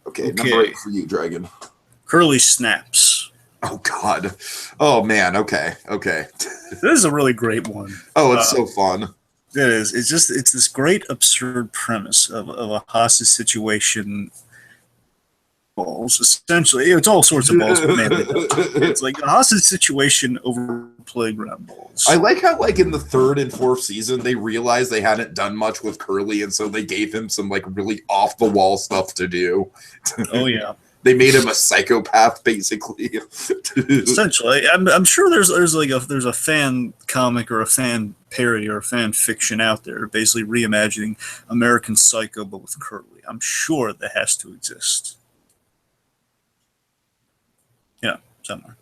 Okay. Number 8 for you, Dragon. Curly snaps. Oh God. Oh man. Okay. This is a really great one. Oh, it's so fun. It is. It's this great absurd premise of a hostage situation. Balls, essentially. It's all sorts of balls. It's like a hostage situation over playground balls. I like how, in the 3rd and 4th season, they realized they hadn't done much with Curly, and so they gave him some really off the wall stuff to do. Oh yeah. They made him a psychopath, basically. Essentially, I'm sure there's a fan comic or a fan parody or a fan fiction out there, basically reimagining American Psycho, but with Curly. I'm sure that has to exist. Yeah, somewhere.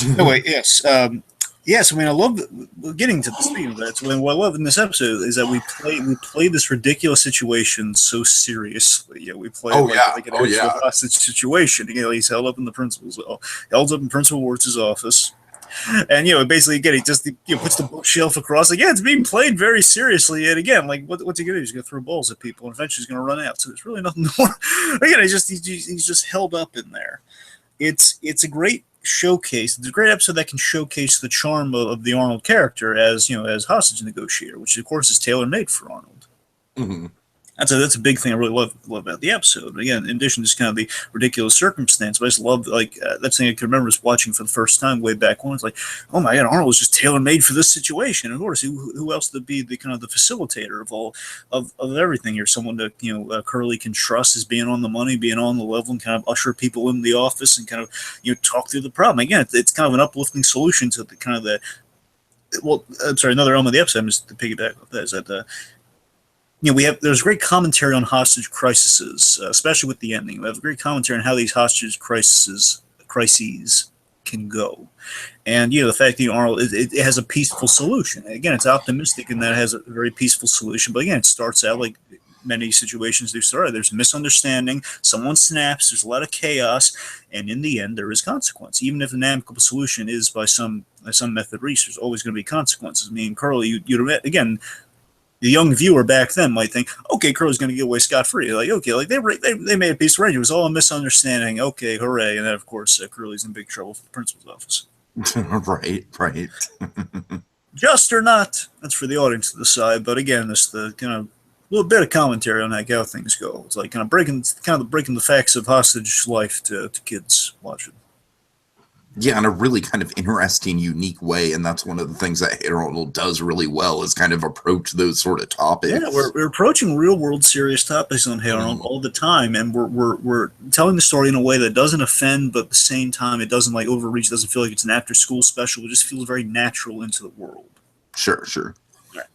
Anyway, yes. Yes, I mean, I love getting to the speed of that. So what I love in this episode is that we play this ridiculous situation so seriously. We play an hostage situation. He's held up in the principal's held up in Principal Wirtz's office, and basically again he just puts the bookshelf across. Again, it's being played very seriously. And again, what's he gonna do? He's gonna throw balls at people, and eventually he's gonna run out. So there's really nothing more. Again, he's just held up in there. It's a great showcase. It's a great episode that can showcase the charm of the Arnold character as hostage negotiator, which of course is tailor made for Arnold. Mm-hmm. That's a big thing I really love about the episode. Again, in addition to just kind of the ridiculous circumstance, but I just love that thing I can remember is watching for the first time way back when. It's like, oh my God, Arnold was just tailor made for this situation. And of course, who else would be the kind of the facilitator of all of everything here? Someone that Curly can trust as being on the money, being on the level, and kind of usher people in the office and kind of talk through the problem. Again, it's kind of an uplifting solution to the kind of the. Well, I'm sorry, another element of the episode, just to piggyback off that, is that there's great commentary on hostage crises, especially with the ending. We have great commentary on how these hostage crises can go, and the fact that Arnold it has a peaceful solution. Again, it's optimistic in that it has a very peaceful solution. But again, it starts out like many situations do start. There's a misunderstanding. Someone snaps. There's a lot of chaos, and in the end, there is consequence. Even if an amicable solution is by some method reached, there's always going to be consequences. I mean, Curly, again. The young viewer back then might think, okay, Curly's going to get away scot-free. They made a peace arrangement. It was all a misunderstanding. Okay, hooray. And then, of course, Curly's in big trouble for the principal's office. Right. Just or not, that's for the audience to decide. But again, this the kind of little bit of commentary on how things go. It's like kind of breaking the facts of hostage life to kids watching. Yeah, in a really kind of interesting, unique way, and that's one of the things that Arnold does really well is kind of approach those sort of topics. Yeah, we're approaching real world serious topics on Arnold all the time, and we're telling the story in a way that doesn't offend, but at the same time it doesn't overreach. Doesn't feel like it's an after school special. It just feels very natural into the world. Sure. Right.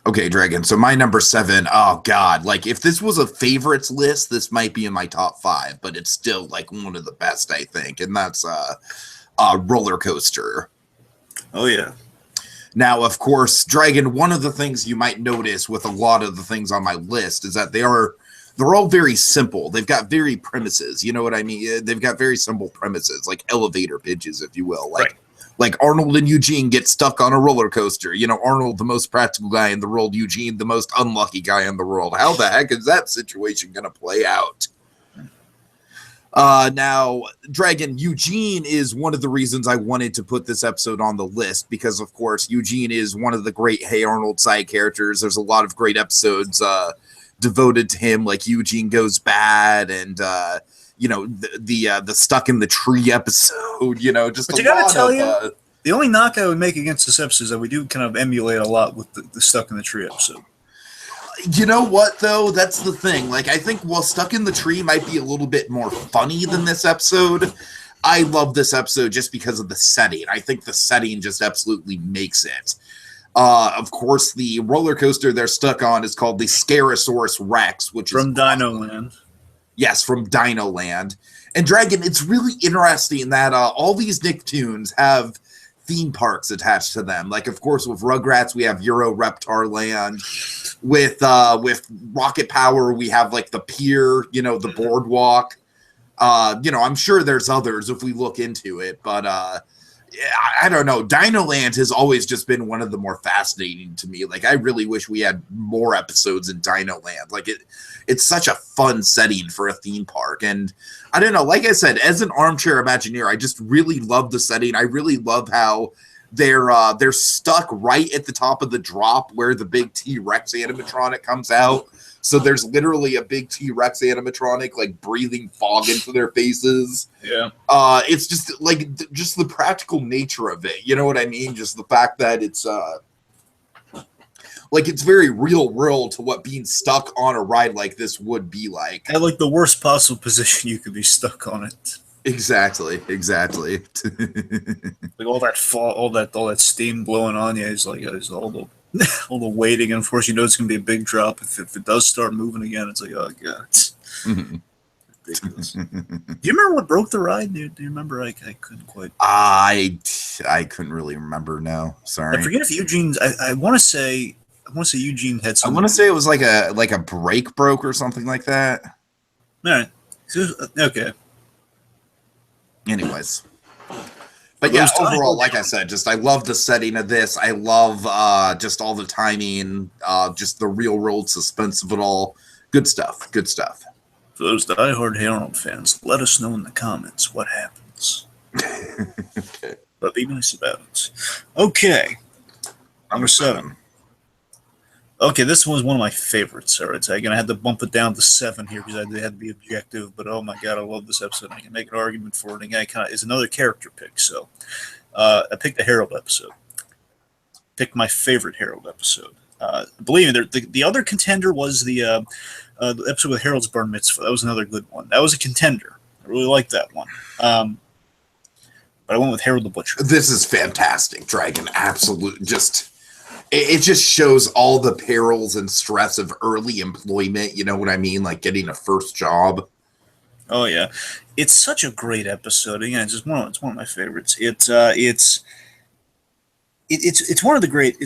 Okay, Dragon. So my number 7. Oh God, if this was a favorites list, this might be in my top 5, but it's still one of the best, I think, and that's roller coaster. Oh, yeah. Now, of course, Dragon, one of the things you might notice with a lot of the things on my list is that they're all very simple. They've got very premises. You know what I mean? They've got very simple premises, like elevator pitches, if you will. Like Arnold and Eugene get stuck on a roller coaster. You know, Arnold, the most practical guy in the world. Eugene, the most unlucky guy in the world. How the heck is that situation going to play out? Now, Dragon, Eugene is one of the reasons I wanted to put this episode on the list because, of course, Eugene is one of the great Hey Arnold side characters. There's a lot of great episodes devoted to him, like Eugene Goes Bad and the Stuck in the Tree episode. You know, just but a lot of. The only knock I would make against this episode is that we do kind of emulate a lot with the Stuck in the Tree episode. You know what, though? That's the thing. Like, I think while Stuck in the Tree might be a little bit more funny than this episode, I love this episode just because of the setting. I think the setting just absolutely makes it. Of course, the roller coaster they're stuck on is called the Scarosaurus Rex, which is... From Dino Land. Yes, from Dino Land. And Dragon, it's really interesting that all these Nicktoons have theme parks attached to them. Like, of course, with Rugrats, we have Euro Reptar Land. With Rocket Power, we have like the pier, you know, the boardwalk. I'm sure there's others if we look into it, but I don't know. Dino Land has always just been one of the more fascinating to me. Like, I really wish we had more episodes in Dino Land. Like, it's such a fun setting for a theme park. And I don't know, like I said, as an armchair Imagineer, I just really love the setting. I really love how they're stuck right at the top of the drop where the big T-Rex animatronic comes out. So there's literally a big T-Rex animatronic like breathing fog into their faces. Yeah. It's just like just the practical nature of it. You know what I mean? Just the fact that it's it's very real world to what being stuck on a ride like this would be like. At like the worst possible position you could be stuck on it. Exactly. Like all that fall, all that steam blowing on you is like all the all the waiting, and of course you know it's gonna be a big drop if it does start moving again. It's like, oh god, it's ridiculous. Do you remember what broke the ride? Do you remember? I couldn't quite. I couldn't really remember. No, sorry. I forget if Eugene's. I want to say Eugene had some. I want to say it was like a brake broke or something like that. All right. Okay. Anyways. But yeah, overall, like I said, just I love the setting of this. I love just all the timing, just the real world suspense of it all. Good stuff. For those diehard Hey Arnold fans, let us know in the comments what happens. Okay. But be nice about it. Okay. Number 7. Okay, this one was one of my favorites. All right, so I'm going to have to bump it down to 7 here because I had to be objective. But oh my god, I love this episode. I can make an argument for it. And I kind of is another character pick. So I picked the Harold episode. Picked my favorite Harold episode. Believe me, the other contender was the episode with Harold's bar mitzvah. That was another good one. That was a contender. I really liked that one. But I went with Harold the Butcher. This is fantastic, Dragon. Absolute, just. It just shows all the perils and stress of early employment. You know what I mean? Like getting a first job. Oh yeah, it's such a great episode. Again, it's one of my favorites. It's one of the great.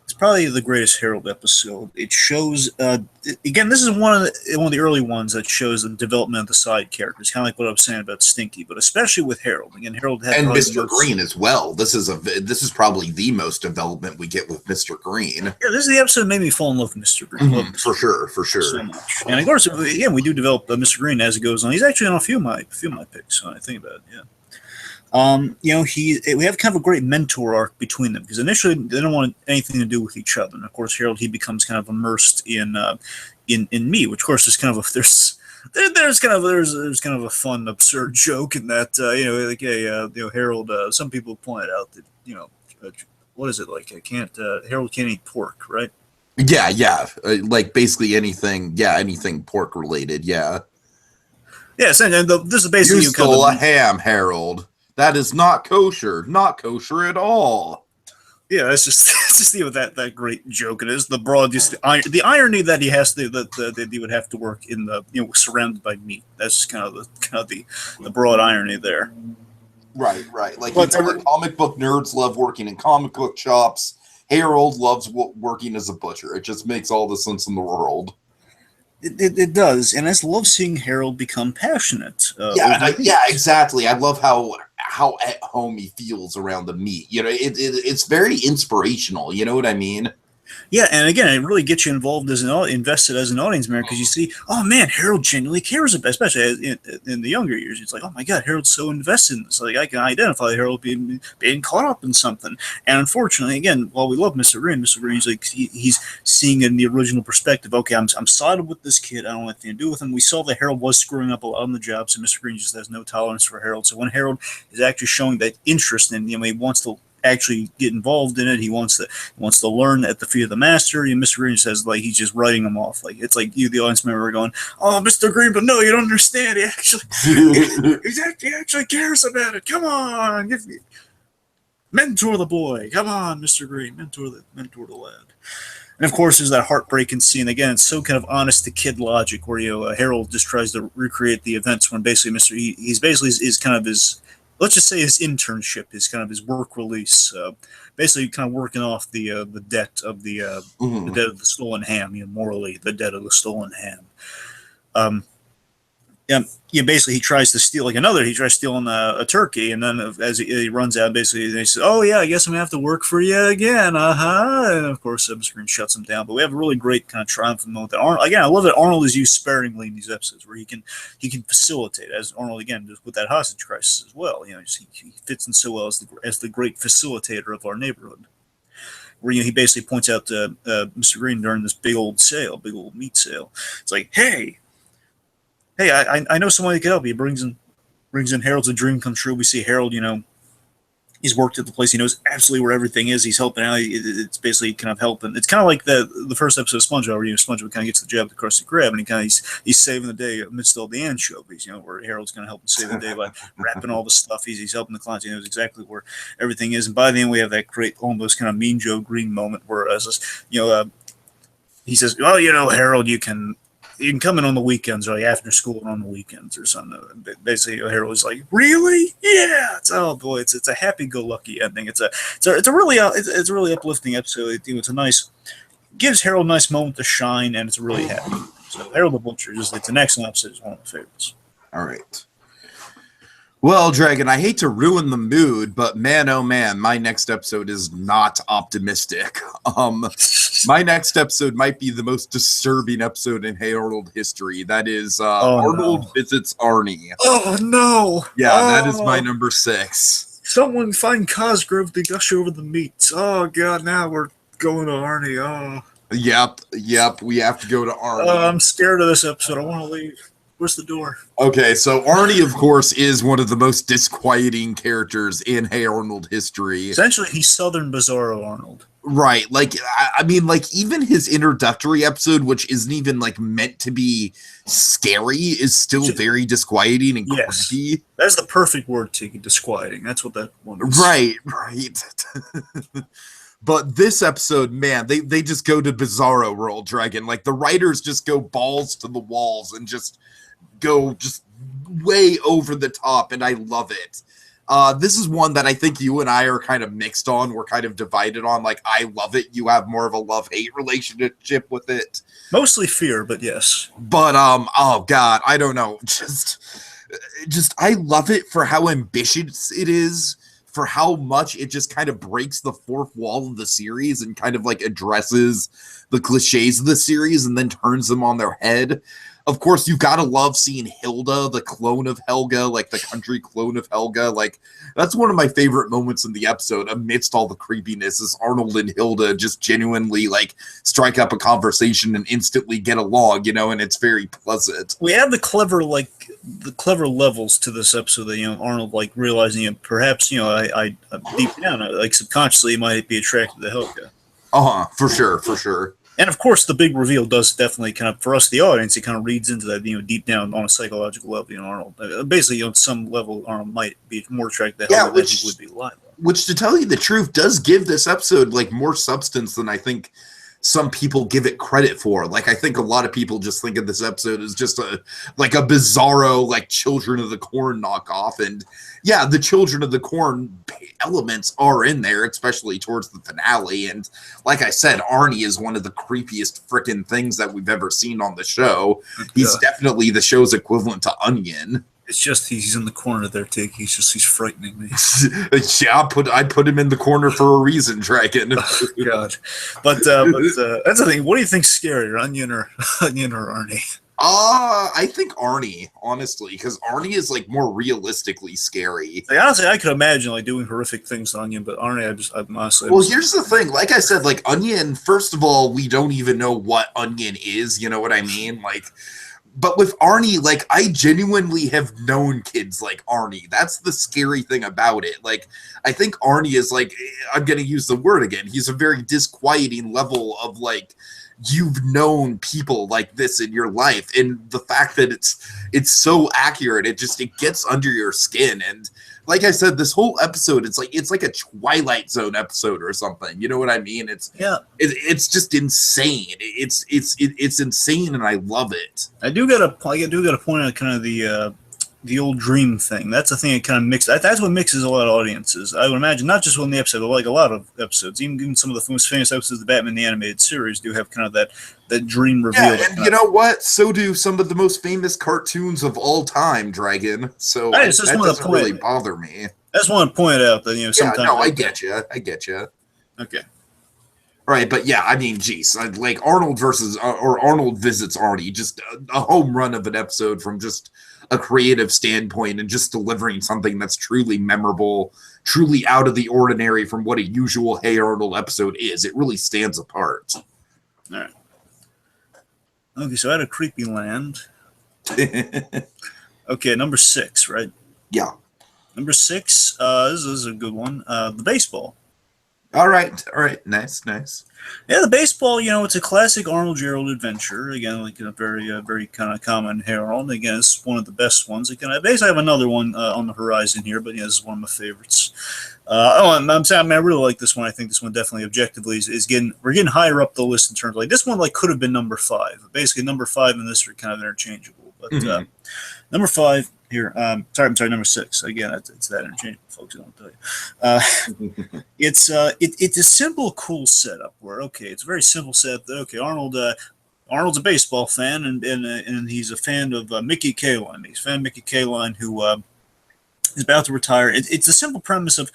It's probably the greatest Harold episode. It shows again. This is one of the early ones that shows the development of the side characters, kind of like what I was saying about Stinky, but especially with Harold. Again, Harold had and Mr. Green as well. This is probably the most development we get with Mr. Green. Yeah, this is the episode that made me fall in love with Mr. Green. Mm-hmm. For sure. So much. And of course, again, we do develop Mr. Green as it goes on. He's actually on a few of my picks. So I think about it. Yeah. We have kind of a great mentor arc between them because initially they don't want anything to do with each other. And of course, Harold, he becomes kind of immersed in me, which of course is kind of there's kind of a fun, absurd joke in that Harold. Some people point out that what is it like? Harold can't eat pork, right? Yeah, like basically anything pork related. Yeah. Yes, and this is basically you stole a ham, Harold. That is not kosher at all. Yeah, that's just that great joke. It is the broad, just the irony that he has to that he would have to work in the surrounded by meat. That's just kind of the broad irony there. Right. Like, But comic book nerds love working in comic book shops. Harold loves working as a butcher. It just makes all the sense in the world. it does, and I just love seeing Harold become passionate. Yeah, exactly. I love how at home he feels around the meat. You know, it's very inspirational. You know what I mean? Yeah, and again, it really gets you involved as invested as an audience member because you see, oh man, Harold genuinely cares about, especially in the younger years. It's like, oh my god, Harold's so invested in this. Like I can identify Harold being caught up in something. And unfortunately, again, while we love Mr. Green's like he's seeing it in the original perspective. Okay, I'm sided with this kid. I don't want anything to do with him. We saw that Harold was screwing up a lot on the job, so Mr. Green just has no tolerance for Harold. So when Harold is actually showing that interest in, he wants to actually get involved in it. He wants to learn at the feet of the master. And Mr. Green says like he's just writing him off. Like it's like you, the audience member, are going, "Oh, Mr. Green, but no, you don't understand. He actually cares about it. Come on, mentor the boy. Come on, Mr. Green, mentor the lad." And of course, there's that heartbreaking scene. Again, it's so kind of honest to kid logic, where Harold just tries to recreate the events when basically he's basically is kind of his. Let's just say his internship, his kind of his work release, basically kind of working off the debt of the debt of the stolen ham, morally the debt of the stolen ham. Basically he tries to steal he tries stealing a turkey, and then as he runs out, basically they say, "Oh yeah, I guess I'm gonna have to work for you again, and of course Mr. Green shuts him down. But we have a really great kind of triumphant moment that Arnold, again, I love that Arnold is used sparingly in these episodes where he can facilitate, as Arnold again just with that hostage crisis as well. He fits in so well as the great facilitator of our neighborhood, where he basically points out to Mr. Green during this big old meat sale. It's like, hey, I know someone who can help you. He brings in Harold's a dream come true. We see Harold, he's worked at the place. He knows absolutely where everything is. He's helping out. It's basically kind of helping. It's kind of like the first episode of SpongeBob, where SpongeBob kind of gets the job at the Krusty Krab, and he's saving the day amidst all the anchovies. Where Harold's going to help him save the day by wrapping all the stuff. He's helping the clients. He knows exactly where everything is. And by the end, we have that great, almost kind of Mean Joe Green moment where, he says, "Well, Harold, you can come in on the weekends, or after school and on the weekends or something." Basically, Harold is like, "Really? Yeah." It's a happy-go-lucky ending. It's a really uplifting episode. It's gives Harold a nice moment to shine, and it's really happy. So Harold the Butcher it's an excellent episode. It's one of my favorites. All right. Well, Dragon, I hate to ruin the mood, but man, oh man, my next episode is not optimistic. My next episode might be the most disturbing episode in Harold history. That is Arnold visits Arnie. Oh no! Yeah, that is my number 6. Someone find Cosgrove to gush over the meats. Oh god, now we're going to Arnie. Oh. Yep. We have to go to Arnie. I'm scared of this episode. I want to leave. Where's the door? Okay, so Arnie, of course, is one of the most disquieting characters in Hey Arnold history. Essentially, he's Southern Bizarro Arnold. Right. I mean, even his introductory episode, which isn't even, meant to be scary, is still very disquieting and creepy. That's the perfect word, Tiki, disquieting. That's what that one is. Right. But this episode, man, they just go to Bizarro World, Dragon. The writers just go balls to the walls and just go way over the top, and I love it. This is one that I think you and I are kind of mixed on. We're kind of divided on. I love it. You have more of a love-hate relationship with it. Mostly fear, but yes. But oh god, I don't know. Just I love it for how ambitious it is, for how much it just kind of breaks the fourth wall of the series and kind of addresses the cliches of the series and then turns them on their head. Of course, you gotta love seeing Hilda, the clone of Helga, the country clone of Helga. That's one of my favorite moments in the episode, amidst all the creepiness, is Arnold and Hilda just genuinely, strike up a conversation and instantly get along, and it's very pleasant. We have the clever levels to this episode that, Arnold, realizing, perhaps, I deep down, subconsciously might be attracted to Helga. For sure. And of course, the big reveal does definitely kind of, for us, the audience, it kind of reads into that, deep down on a psychological level, Arnold. Basically, on some level, Arnold might be more attracted to Helga than he would be Lila. Which, to tell you the truth, does give this episode, more substance than I think some people give it credit for. Like, I think a lot of people just think of this episode as just a bizarro, like, Children of the Corn knockoff. And yeah, the Children of the Corn elements are in there, especially towards the finale. And like I said, Arnie is one of the creepiest freaking ththings that we've ever seen on the show. He's definitely the show's equivalent to Onion. It's just he's in the corner there, Tiki. He's frightening me. Yeah, I put him in the corner for a reason, Dragon. Oh, God, but that's the thing. What do you think's scarier, Onion or Arnie? I think Arnie, honestly, because Arnie is like more realistically scary. Like, honestly, I could imagine like doing horrific things to Onion, but Arnie, I'm honestly. Well, here's the thing. Like I said, like Onion. First of all, we don't even know what Onion is. You know what I mean? Like. But with Arnie, like, I genuinely have known kids like Arnie. That's the scary thing about it. Like, I think Arnie is, like, I'm going to use the word again. He's a very disquieting level of, like, you've known people like this in your life. And the fact that it's so accurate, it gets under your skin. And like I said, this whole episode, it's like a Twilight Zone episode or something. You know what I mean? It's just insane. It's insane, and I love it. I do got to point out kind of the old dream thing. That's the thing that kind of mixes. That's what mixes a lot of audiences. I would imagine, not just one the episode, but like a lot of episodes. Even some of the most famous episodes of the Batman the Animated Series do have kind of that dream reveal. Yeah, and you know what? So do some of the most famous cartoons of all time, Dragon. So that doesn't really bother me. I just want to point out that, sometimes. Yeah, no, I get you. Okay. Right, but yeah, I mean, geez, like Arnold Arnold visits Arnie, just a home run of an episode from just a creative standpoint and just delivering something that's truly memorable, truly out of the ordinary from what a usual Hey Arnold episode is. It really stands apart. All right. Okay, so I had a creepy land. Okay, number 6, right? Yeah. Number 6, this is a good one. The baseball. All right. Nice. Yeah, the baseball, it's a classic Arnold Gerald adventure. Again, like a very kind of common Harold. Again, it's one of the best ones. Again, I basically have another one on the horizon here, but this is one of my favorites. I'm saying, I really like this one. I think this one definitely objectively we're getting higher up the list in terms of, like, this one like could have been number 5. Basically, number 5 and this are kind of interchangeable. But number 5 here. Sorry, number 6. Again, it's that interchangeable, folks. I don't tell you. It's a simple, cool setup where it's a very simple setup. Arnold's a baseball fan, and he's a fan of Mickey Kaline. He's a fan of Mickey Kaline, who is about to retire. It's a simple premise of,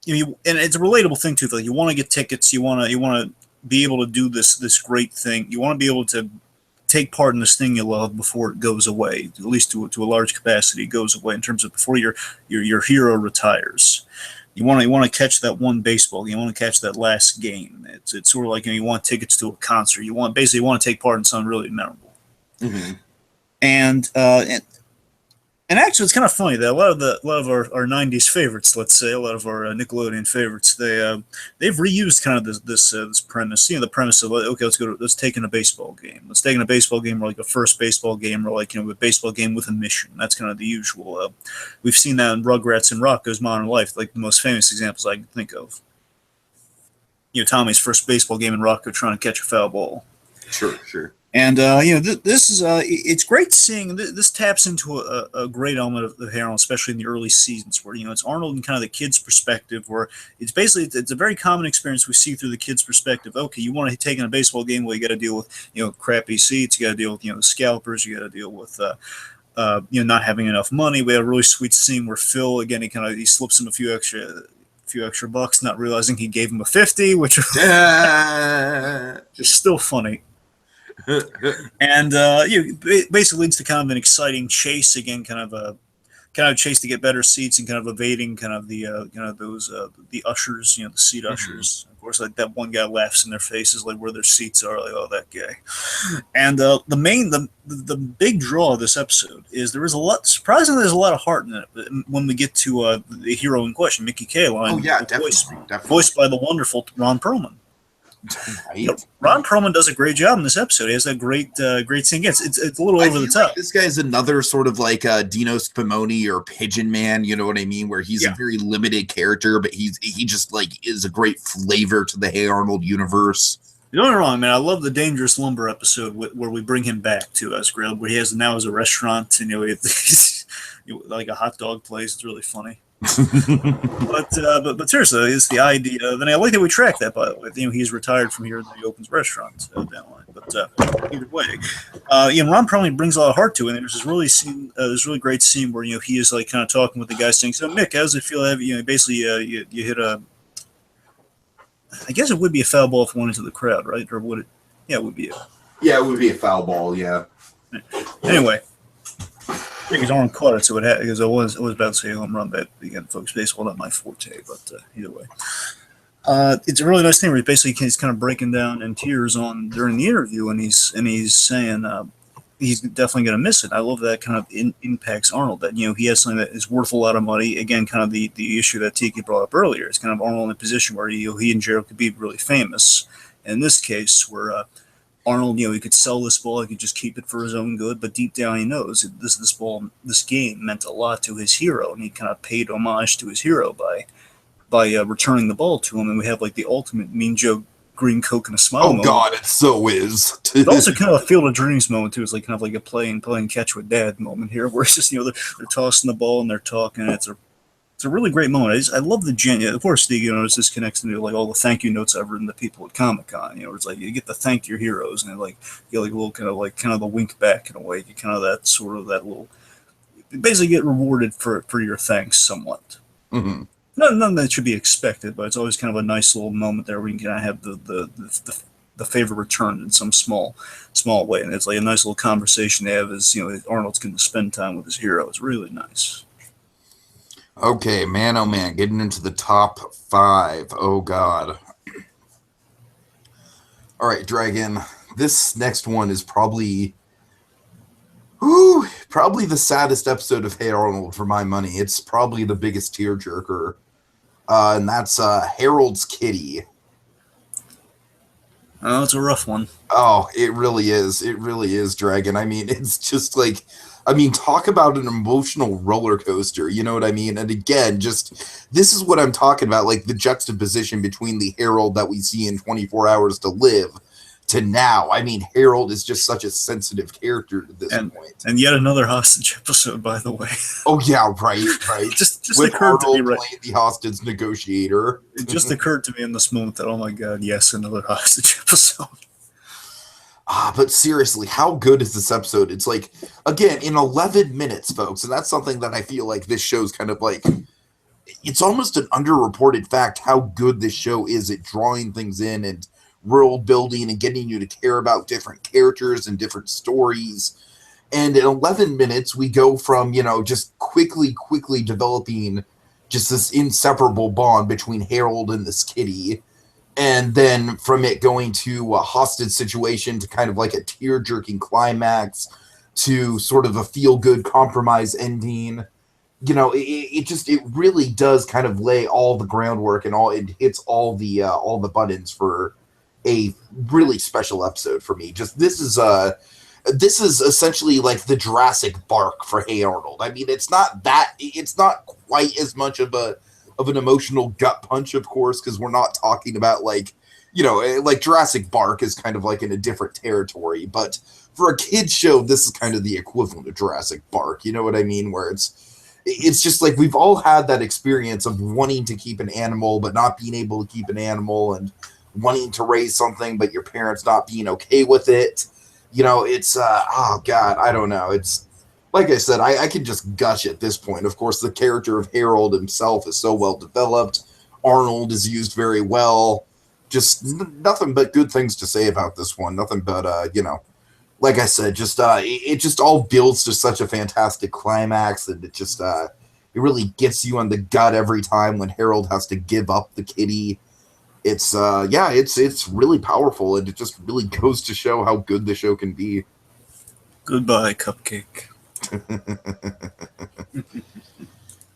and it's a relatable thing too. Like, you want to get tickets, you want to be able to do this great thing. You want to be able to take part in this thing you love before it goes away, at least to a large capacity, goes away in terms of before your hero retires. You want to catch that one baseball. You want to catch that last game. It's sort of like, you want tickets to a concert. You want to take part in something really memorable. Mm-hmm. And actually, it's kind of funny that a lot of our 90s favorites, let's say, a lot of our Nickelodeon favorites, they've reused kind of this premise. The premise of, let's take in a baseball game. Let's take in a baseball game, or like a first baseball game, or like, a baseball game with a mission. That's kind of the usual. We've seen that in Rugrats and Rocko's Modern Life, like the most famous examples I can think of. Tommy's first baseball game in Rocko trying to catch a foul ball. Sure. And this is it's great seeing this taps into a great element of Harold, especially in the early seasons, where it's Arnold in kind of the kid's perspective, where it's a very common experience we see through the kid's perspective. Okay, you want to take in a baseball game, well, you got to deal with crappy seats, you got to deal with the scalpers, you got to deal with not having enough money. We had a really sweet scene where Phil, again, he slips him a few extra bucks, not realizing he gave him a 50, which was just still funny. And basically leads to kind of an exciting chase again, kind of a chase to get better seats, and kind of evading kind of the the ushers, the seat ushers. Of course, like that one guy laughs in their faces, like where their seats are, like, oh, that guy. And the big draw of this episode is there's a lot of heart in it when we get to the hero in question, Mickey Kaline. Oh yeah, definitely. Voiced by the wonderful Ron Perlman. Right. Ron Perlman does a great job in this episode. He has that great scene. It's a little over the top. Like this guy's another sort of like Dino Spumoni or Pigeon Man, you know what I mean? Where he's a very limited character, but he just like is a great flavor to the Hey Arnold universe. Don't get me wrong, man. I love the Dangerous Lumber episode where we bring him back to us, Grill, where he has now as a restaurant, and he's like a hot dog place. It's really funny. But seriously, it's the idea of, and I like that we track that, by the way. He's retired from here, and then he opens restaurants down the line. But either way, Ron probably brings a lot of heart to it. And there's this really great scene where he is like kind of talking with the guy, saying, "So Mick, how does it feel? Have basically you hit a, I guess it would be a foul ball if it went into the crowd, right? Or would it? Yeah, it would be. Yeah, it would be a foul ball. Yeah. Anyway, because Arnold caught it, so it had, because I was about to say home run, but again, folks, baseball not my forte, but either way. It's a really nice thing where he's kind of breaking down in tears during the interview, and he's saying he's definitely going to miss it. I love that kind of impacts Arnold, that he has something that is worth a lot of money. Again, kind of the issue that Tiki brought up earlier. It's kind of Arnold in a position where he and Gerald could be really famous. And in this case, where Arnold, he could sell this ball, he could just keep it for his own good, but deep down he knows this game meant a lot to his hero, and he kind of paid homage to his hero by returning the ball to him, and we have like the ultimate Mean Joe green Coke and a smile moment. God, it so is. It's also kind of a Field of Dreams moment too. It's like kind of like a playing catch with dad moment here, where it's just they're tossing the ball and they're talking. And it's a really great moment. I love the genuine. Of course, this connects into like all the thank you notes I've written to people at Comic-Con. It's like you get to thank your heroes, and like you get like a little kind of the wink back in a way. You kind of that little. You basically get rewarded for your thanks somewhat. Mm-hmm. None that should be expected, but it's always kind of a nice little moment there where you can kind of have the favor returned in some small way, and it's like a nice little conversation they have as Arnold's going to spend time with his hero. It's really nice. Okay, man, oh man, getting into the top 5. Oh God. All right, Dragon. This next one is probably the saddest episode of Hey Arnold for my money. It's probably the biggest tearjerker. And that's Harold's kitty. Oh, it's a rough one. Oh, it really is. It really is, Dragon. I mean, it's just like, talk about an emotional roller coaster. You know what I mean? And again, just this is what I'm talking about, like the juxtaposition between the Harold that we see in 24 Hours to Live to now. I mean, Harold is just such a sensitive character to this point. And yet another hostage episode, by the way. Oh yeah, right. just with occurred Arnold to me, right? playing the hostage negotiator. It just occurred to me in this moment that, oh my God, yes, another hostage episode. But seriously, how good is this episode? It's like, again, in 11 minutes, folks, and that's something that I feel like this show's kind of like, it's almost an underreported fact how good this show is at drawing things in and world building and getting you to care about different characters and different stories. And in 11 minutes, we go from, just quickly developing just this inseparable bond between Harold and this kitty. And then from it going to a hostage situation to kind of like a tear-jerking climax to sort of a feel-good compromise ending. It really does kind of lay all the groundwork and it hits all the buttons for a really special episode for me. Just this is essentially like the Jurassic Bark for Hey Arnold. I mean, it's not quite as much of an emotional gut punch, of course, because we're not talking about like Jurassic Bark is kind of like in a different territory. But for a kid's show, this is kind of the equivalent of Jurassic Bark. You know what I mean? Where it's just like we've all had that experience of wanting to keep an animal but not being able to keep an animal, and wanting to raise something but your parents not being okay with it. It's oh God, I don't know. It's like I said, I can just gush at this point. Of course, the character of Harold himself is so well developed. Arnold is used very well. Just nothing but good things to say about this one. Nothing but like I said, just it just all builds to such a fantastic climax, and it just it really gets you on the gut every time when Harold has to give up the kitty. It's it's really powerful, and it just really goes to show how good the show can be. Goodbye, Cupcake.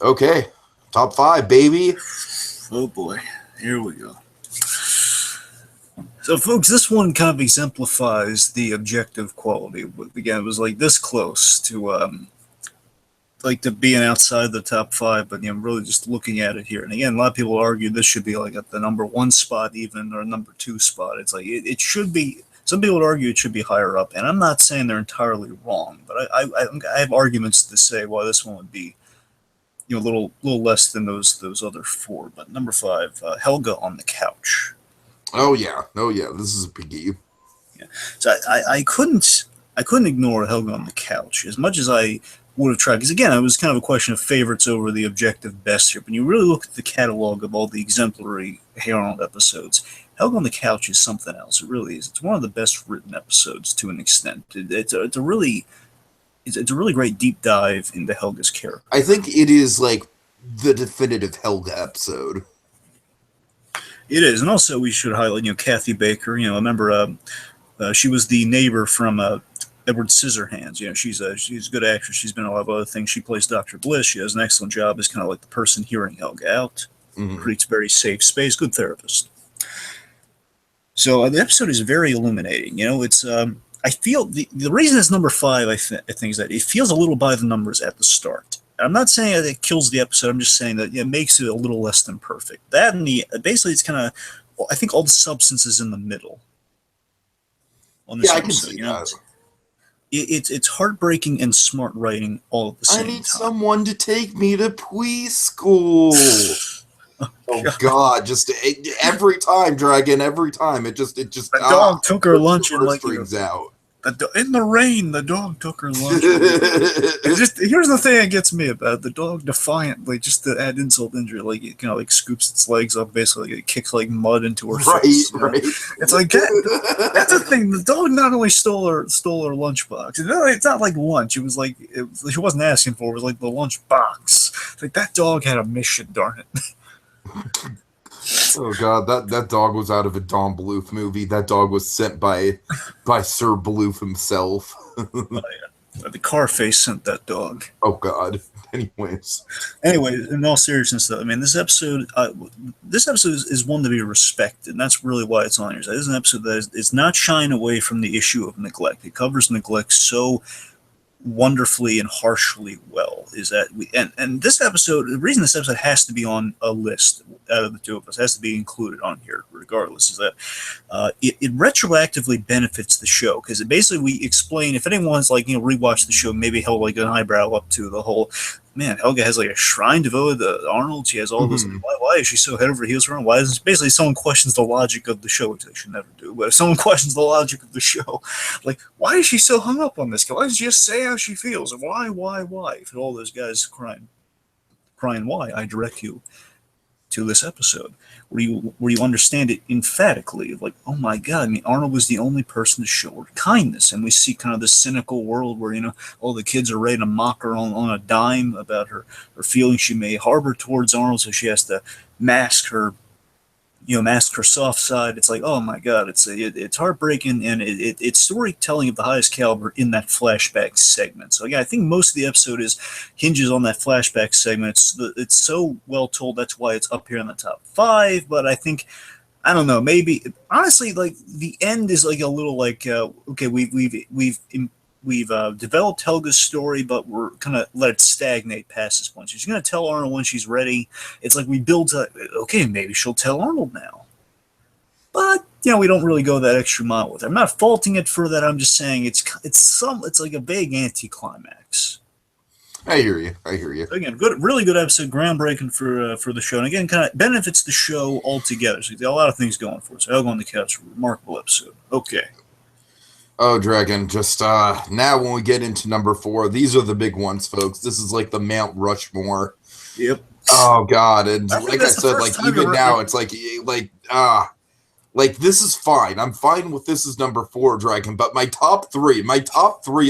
Okay, top 5, baby. Oh boy, here we go. So, folks, this one kind of exemplifies the objective quality. Again, it was like this close to like to being outside the top 5, but I'm really just looking at it here. And again, a lot of people argue this should be like at the number 1 spot, even, or number 2 spot. It's like it should be. Some people would argue it should be higher up, and I'm not saying they're entirely wrong, but I have arguments to say why this one would be, a little less than those other 4. But number 5, Helga on the couch. Oh yeah, this is a biggie. Yeah. So I couldn't ignore Helga on the couch as much as I would have tried, because again, it was kind of a question of favorites over the objective best here. When you really look at the catalog of all the exemplary Hey Arnold episodes, Helga on the Couch is something else. It really is. It's one of the best written episodes to an extent. It's a really great deep dive into Helga's character. I think it is like the definitive Helga episode. It is, and also we should highlight, Kathy Baker. I remember she was the neighbor from Edward Scissorhands. She's a good actress. She's been in a lot of other things. She plays Dr. Bliss. She does an excellent job as kind of like the person hearing Helga out. Mm-hmm. Creates very safe space. Good therapist. So the episode is very illuminating. It's I feel the reason it's number 5. I think is that it feels a little by the numbers at the start. I'm not saying that it kills the episode. I'm just saying that it makes it a little less than perfect. That and basically it's kind of, I think all the substance is in the middle. On this episode, I can see that. It's heartbreaking and smart writing all at the same time. I need someone to take me to preschool. Oh God! Just every time, Dragon. Every time, it just. The dog took her lunch and brings out. In the rain, the dog took her lunch. Here's the thing that gets me about it. The dog defiantly, just to add insult to injury, it scoops its legs up, basically it kicks mud into her face. Right. It's like that. That's the thing. The dog not only stole her lunchbox. It's not like lunch. It was like she wasn't asking for it. It was like the lunch box. It's like that dog had a mission. Darn it. Oh God, that dog was out of a Don Bluth movie. That dog was sent by Sir Bluth himself. Oh, yeah. The car face sent that dog. Oh God. Anyways, in all seriousness, though, this episode is one to be respected, and that's really why it's on here. This is an episode that is not shying away from the issue of neglect. It covers neglect so wonderfully and harshly well. Is that and this episode, the reason this episode has to be on a list out of the two of us, has to be included on here regardless, is that it retroactively benefits the show, because basically we explain, if anyone's rewatched the show, maybe held an eyebrow up to the whole, man, Helga has a shrine devoted to Arnold. She has all this. Why is she so head over heels for him? Why is basically someone questions the logic of the show, which they should never do. But if someone questions the logic of the show, why is she so hung up on this? Why doesn't she just say how she feels? And why? If all those guys crying why, I direct you to this episode where you understand it emphatically, oh my God, Arnold was the only person to show her kindness, and we see kind of this cynical world where all the kids are ready to mock her on a dime about her feelings she may harbor towards Arnold, so she has to mask her soft side. It's oh my God, it's heartbreaking, and it's storytelling of the highest caliber in that flashback segment. So yeah, I think most of the episode hinges on that flashback segment. It's so well told, that's why it's up here in the top 5. But I think, I don't know, maybe honestly, the end is a little okay, we've developed Helga's story, but we're kind of let it stagnate past this point. She's going to tell Arnold when she's ready. It's we build to, okay, maybe she'll tell Arnold now. But, we don't really go that extra mile with her. I'm not faulting it for that. I'm just saying it's like a vague anticlimax. I hear you. So again, really good episode, groundbreaking for the show. And again, kind of benefits the show altogether. So a lot of things going for it. So Helga on the Couch, remarkable episode. Okay. Oh, Dragon, just now when we get into number 4, these are the big ones, folks. This is the Mount Rushmore. Yep. Oh God, and like I said, even now, it's this is fine. I'm fine with this as number 4, Dragon. But my top three,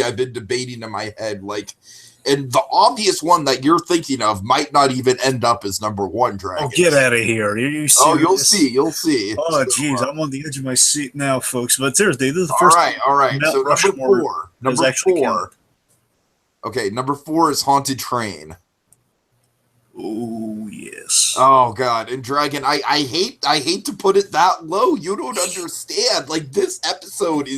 I've been debating in my head, and the obvious one that you're thinking of might not even end up as number 1, Dragon. Oh, get out of here! Are you serious? Oh, you'll see. Oh, jeez, I'm on the edge of my seat now, folks. But seriously, this is the first. All right. So number 4. Okay, number 4 is Haunted Train. Oh yes. Oh God, and Dragon, I hate to put it that low. You don't understand. This episode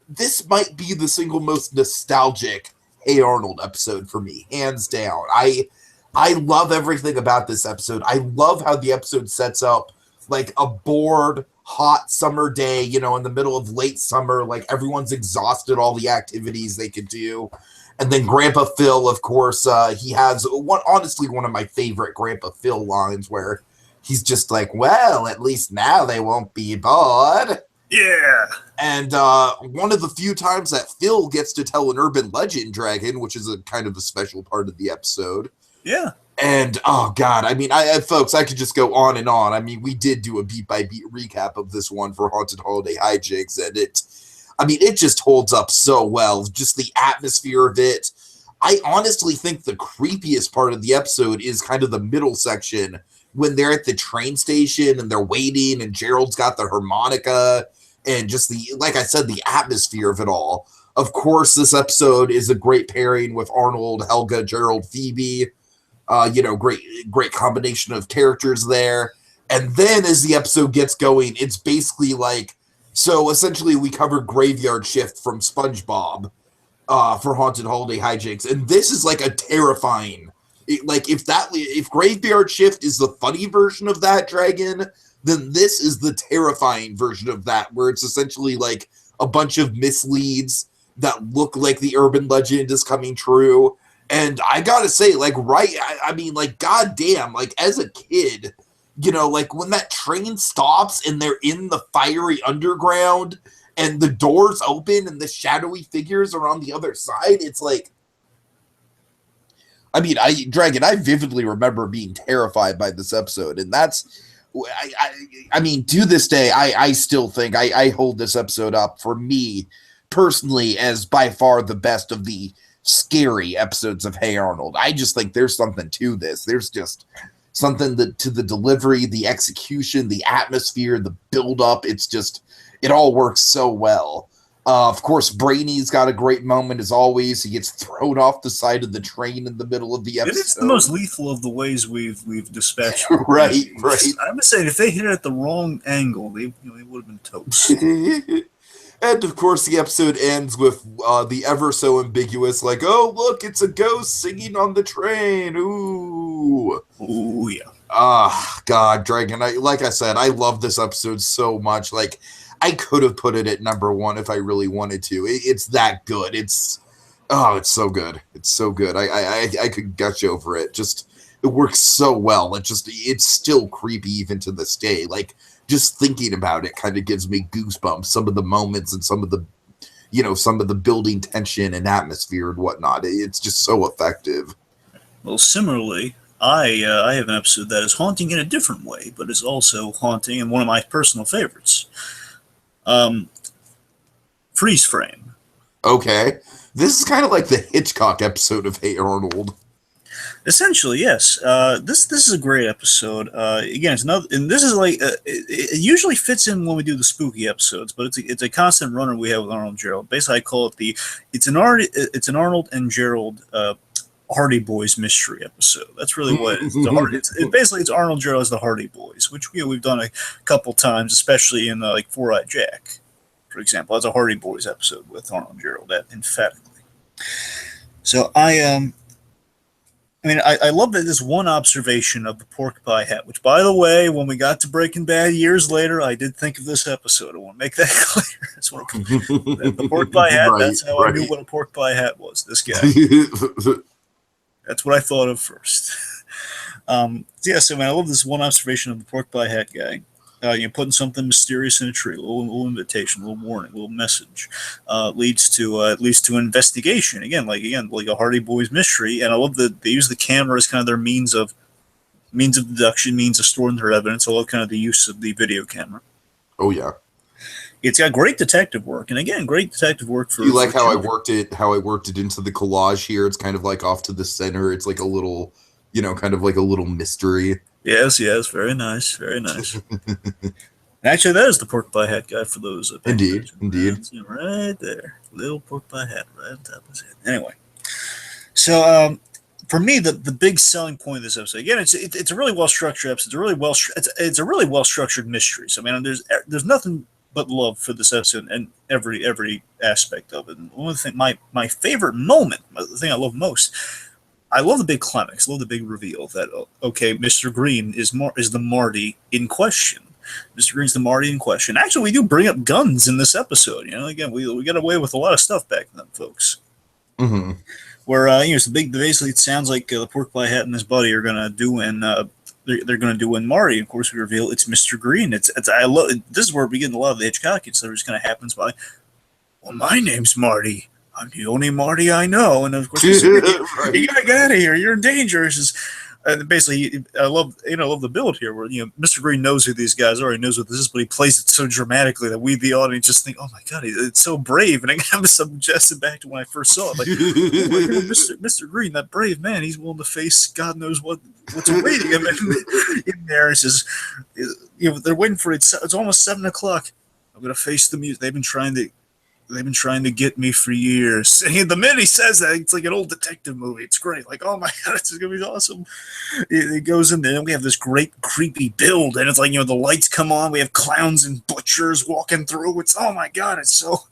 this might be the single most nostalgic Hey Arnold episode for me, hands down. I love everything about this episode. I love how the episode sets up like a bored, hot summer day, you know, in the middle of late summer, like everyone's exhausted all the activities they could do. And then Grandpa Phil, of course, he has honestly one of my favorite Grandpa Phil lines where he's just like, well, at least now they won't be bored. Yeah. And one of the few times that Phil gets to tell an urban legend dragon, which is a kind of a special part of the episode. Yeah. And, oh, God, I mean, folks, I could just go on and on. I mean, we did do a beat-by-beat recap of this one for Haunted Holiday Hijinks, and it just holds up so well. Just the atmosphere of it. I honestly think the creepiest part of the episode is kind of the middle section when they're at the train station and they're waiting and Gerald's got the harmonica and just like I said, the atmosphere of it all. Of course, this episode is a great pairing with Arnold, Helga, Gerald, Phoebe. Great combination of characters there. And then as the episode gets going, it's basically like, so essentially we covered Graveyard Shift from SpongeBob for Haunted Holiday Hijinks. And this is like a terrifying, if Graveyard Shift is the funny version of that dragon, then this is the terrifying version of that, where it's essentially like a bunch of misleads that look like the urban legend is coming true. And I gotta say, goddamn, like as a kid, you know, like when that train stops and they're in the fiery underground and the doors open and the shadowy figures are on the other side, it's like, I vividly remember being terrified by this episode. And that's, to this day, I still think I hold this episode up for me personally as by far the best of the scary episodes of Hey Arnold. I just think there's something to this. There's just something to the delivery, the execution, the atmosphere, the build-up. It's just, it all works so well. Of course, Brainy's got a great moment as always. He gets thrown off the side of the train in the middle of the episode. It is the most lethal of the ways we've dispatched. right. I would say if they hit it at the wrong angle, they would have been toast. And of course, the episode ends with the ever so ambiguous, like, "Oh, look, it's a ghost singing on the train." Ooh, yeah. God, Dragon. Like I said, I love this episode so much. Like, I could have put it at number one if I really wanted to. It's that good. It's so good. It's so good. I could gush over it. Just, it works so well. It's still creepy even to this day. Like, just thinking about it kind of gives me goosebumps. Some of the moments and some of the building tension and atmosphere and whatnot. It's just so effective. Well, similarly, I have an episode that is haunting in a different way, but is also haunting and one of my personal favorites. Freeze Frame. Okay. This is kind of like the Hitchcock episode of Hey Arnold. Essentially, yes. This is a great episode. Again, it's another, and this is like it usually fits in when we do the spooky episodes, but it's a constant runner we have with Arnold and Gerald. Basically, I call it it's an Arnold and Gerald Hardy Boys mystery episode. That's really what it is. It's Arnold Gerald as the Hardy Boys, which we've done a couple times, especially in like Four-Eyed Jack, for example. That's a Hardy Boys episode with Arnold and Gerald, that emphatically. So I love that there's one observation of the pork pie hat, which, by the way, when we got to Breaking Bad years later, I did think of this episode. I want to make that clear. That's what the pork pie hat, that's how I knew what a pork pie hat was, this guy. That's what I thought of first. I love this one observation of the pork pie hat guy. Putting something mysterious in a tree, a little invitation, a little warning, a little message, leads to investigation. Again, like a Hardy Boys mystery. And I love that they use the camera as kind of their means of deduction, means of storing their evidence. I love kind of the use of the video camera. Oh yeah, it's got great detective work, and again, great detective work for. You like how I worked it into the collage here. It's kind of like off to the center. It's like a little, kind of like a little mystery. Yes, very nice, very nice. Actually, that is the pork pie hat guy for those. Indeed. Right there, little pork pie hat right on top of his head. Anyway, so for me, the big selling point of this episode, again, it's a really well structured episode. It's a really well structured mystery. So there's nothing but love for this episode and every aspect of it. And one of the thing, my favorite moment, the thing I love most, I love the big climax. I love the big reveal that okay, Mr. Green is the Marty in question. Mr. Green's the Marty in question. Actually, we do bring up guns in this episode. Again, we got away with a lot of stuff back then, folks. Mm-hmm. Where it's the big. Basically, it sounds like the Pork Pie Hat and his buddy are gonna do in they're gonna do in Marty. Of course, we reveal it's Mr. Green. It's I love this is where we get a lot of the Hitchcockian stuff. Just kind of happens by. Well, my name's Marty. I'm the only Marty I know, and of course, you gotta get out of here. You're in danger. It's just, basically, I love the build here, where Mr. Green knows who these guys are. He knows what this is, but he plays it so dramatically that we, the audience, just think, "Oh my god, it's so brave!" And I kind of suggested back to when I first saw it, like, "Oh my god, Mr. Green, that brave man, he's willing to face God knows what's awaiting him in there." It's just, they're waiting for it. It's almost 7:00. I'm gonna face the music. They've been trying to get me for years. And the minute he says that, it's like an old detective movie. It's great. Like, oh my god, it's going to be awesome. It goes in there, and we have this great creepy build, and it's like, the lights come on. We have clowns and butchers walking through. It's, oh my god, it's so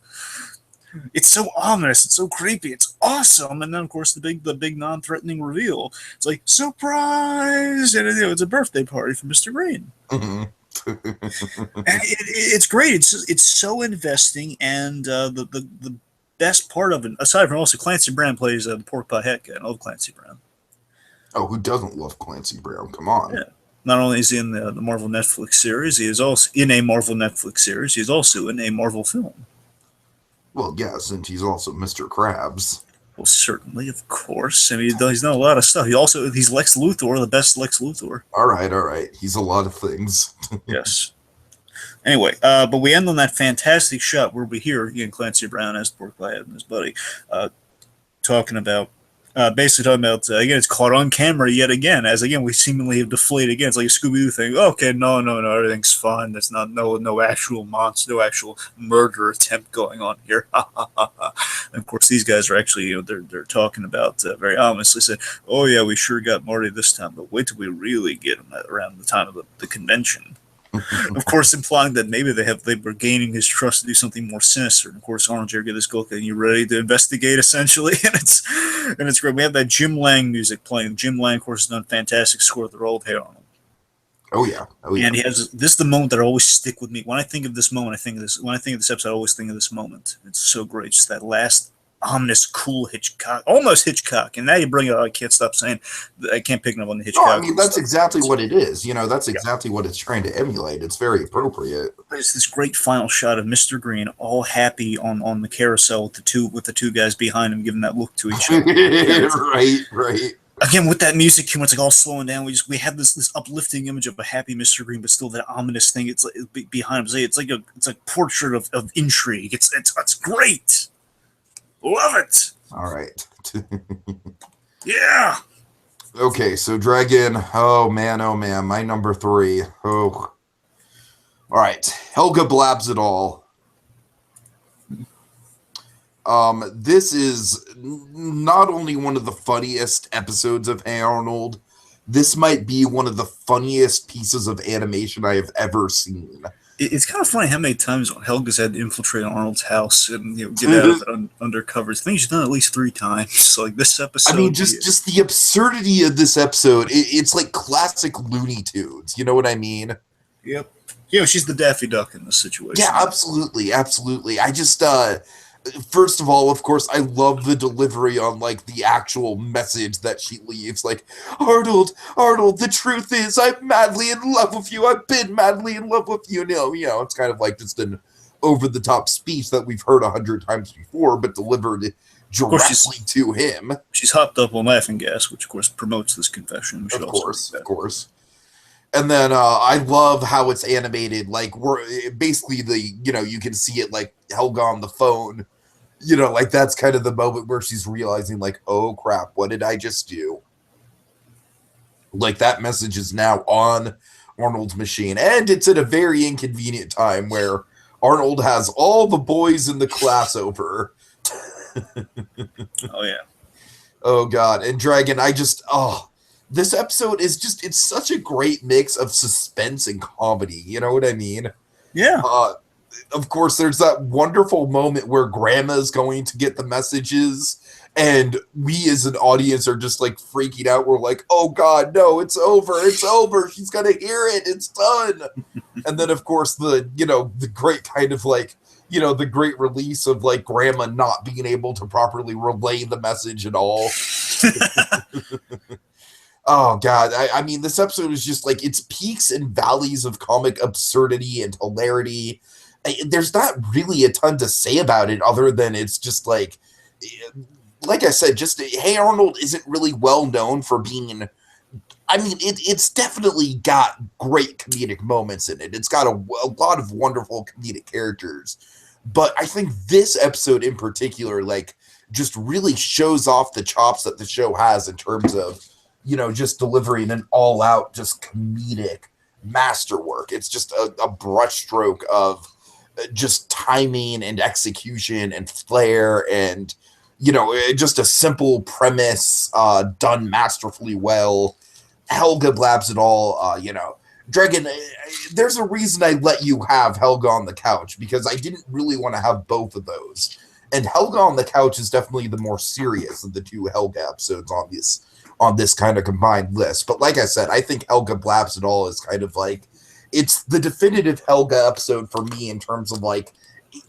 ominous. It's so creepy. It's awesome. And then, of course, the big non-threatening reveal. It's like, surprise! And it's a birthday party for Mr. Green. Mm-hmm. And it's great. It's so investing, and the best part of it, aside from also Clancy Brown plays the Pork Pie Hat guy. I love Clancy Brown. Oh, who doesn't love Clancy Brown? Come on. Yeah. Not only is he in the Marvel Netflix series, he is also in a Marvel Netflix series. He's also in a Marvel film. Well, yes, and he's also Mr. Krabs. Well, certainly, of course. I mean, he's done a lot of stuff. He's Lex Luthor, the best Lex Luthor. All right. He's a lot of things. Yes. Anyway, but we end on that fantastic shot where we hear Clancy Brown as Pork Pie Hat and his buddy basically talking about again, it's caught on camera yet again, as again we seemingly have deflated again. It's like a Scooby-Doo thing. Okay, no, everything's fine. There's no actual monster, no actual murder attempt going on here. And of course, these guys are actually they're talking about very ominously said, "Oh yeah, we sure got Marty this time, but wait till we really get him around the time of the convention." Of course, implying that maybe they were gaining his trust to do something more sinister. And of course, Arnold Jerry get this look, and you're ready to investigate, essentially. And it's great. We have that Jim Lang music playing. Jim Lang, of course, has done a fantastic score with the role of Hey Arnold. Oh yeah. And he has this is the moment that always stick with me. When I think of this moment, when I think of this episode, I always think of this moment. It's so great. Just that last ominous, cool Hitchcock, almost Hitchcock. And now you bring it up, I can't stop saying, I can't pick up on the Hitchcock. No, I mean, that's exactly what it is. That's exactly what it's trying to emulate. It's very appropriate. There's this great final shot of Mr. Green all happy on the carousel with the two guys behind him giving that look to each other. Right. Again, with that music, when it's like all slowing down, we have this uplifting image of a happy Mr. Green, but still that ominous thing. It's like behind him. It's like a portrait of intrigue. It's great. Love it. All right. Yeah. Okay, so Dragon. Oh man, my number 3. Oh. All right, Helga blabs it all. This is not only one of the funniest episodes of Hey Arnold, this might be one of the funniest pieces of animation I have ever seen. It's kind of funny how many times Helga's had to infiltrate Arnold's house and get out of it undercover. I think she's done it at least 3 times. Like this episode. I mean, just the absurdity of this episode. It's like classic Looney Tunes. You know what I mean? Yep. She's the Daffy Duck in this situation. Yeah, absolutely. I just first of all, of course, I love the delivery on like the actual message that she leaves. Like, Arnold, the truth is I'm madly in love with you. I've been madly in love with you. It's kind of like just an over-the-top speech that we've heard 100 times before, but delivered directly to him. She's hopped up on laughing gas, which of course promotes this confession. Of course. And then I love how it's animated. Like we're basically you can see it like Helga on the phone. Like that's kind of the moment where she's realizing like, oh crap, what did I just do? Like that message is now on Arnold's machine. And it's at a very inconvenient time where Arnold has all the boys in the class over. Oh yeah. Oh God. And Dragon, this episode is it's such a great mix of suspense and comedy. You know what I mean? Yeah. of course, there's that wonderful moment where Grandma's going to get the messages, and we as an audience are just like freaking out. We're like, oh God, no, it's over. It's over. She's going to hear it. It's done. And then, of course, the great kind of like, the great release of like Grandma not being able to properly relay the message at all. Oh God. I mean, this episode is just like, it's peaks and valleys of comic absurdity and hilarity. There's not really a ton to say about it other than it's just like I said, just Hey Arnold isn't really well known for being, I mean, it's definitely got great comedic moments in it. It's got a lot of wonderful comedic characters. But I think this episode in particular, like, just really shows off the chops that the show has in terms of, just delivering an all-out, just comedic masterwork. It's just a brushstroke of just timing and execution and flair and, just a simple premise done masterfully well. Helga blabs it all, Dragon, there's a reason I let you have Helga on the couch, because I didn't really want to have both of those. And Helga on the couch is definitely the more serious of the two Helga episodes on this kind of combined list. But like I said, I think Helga blabs it all is kind of like, it's the definitive Helga episode for me in terms of like,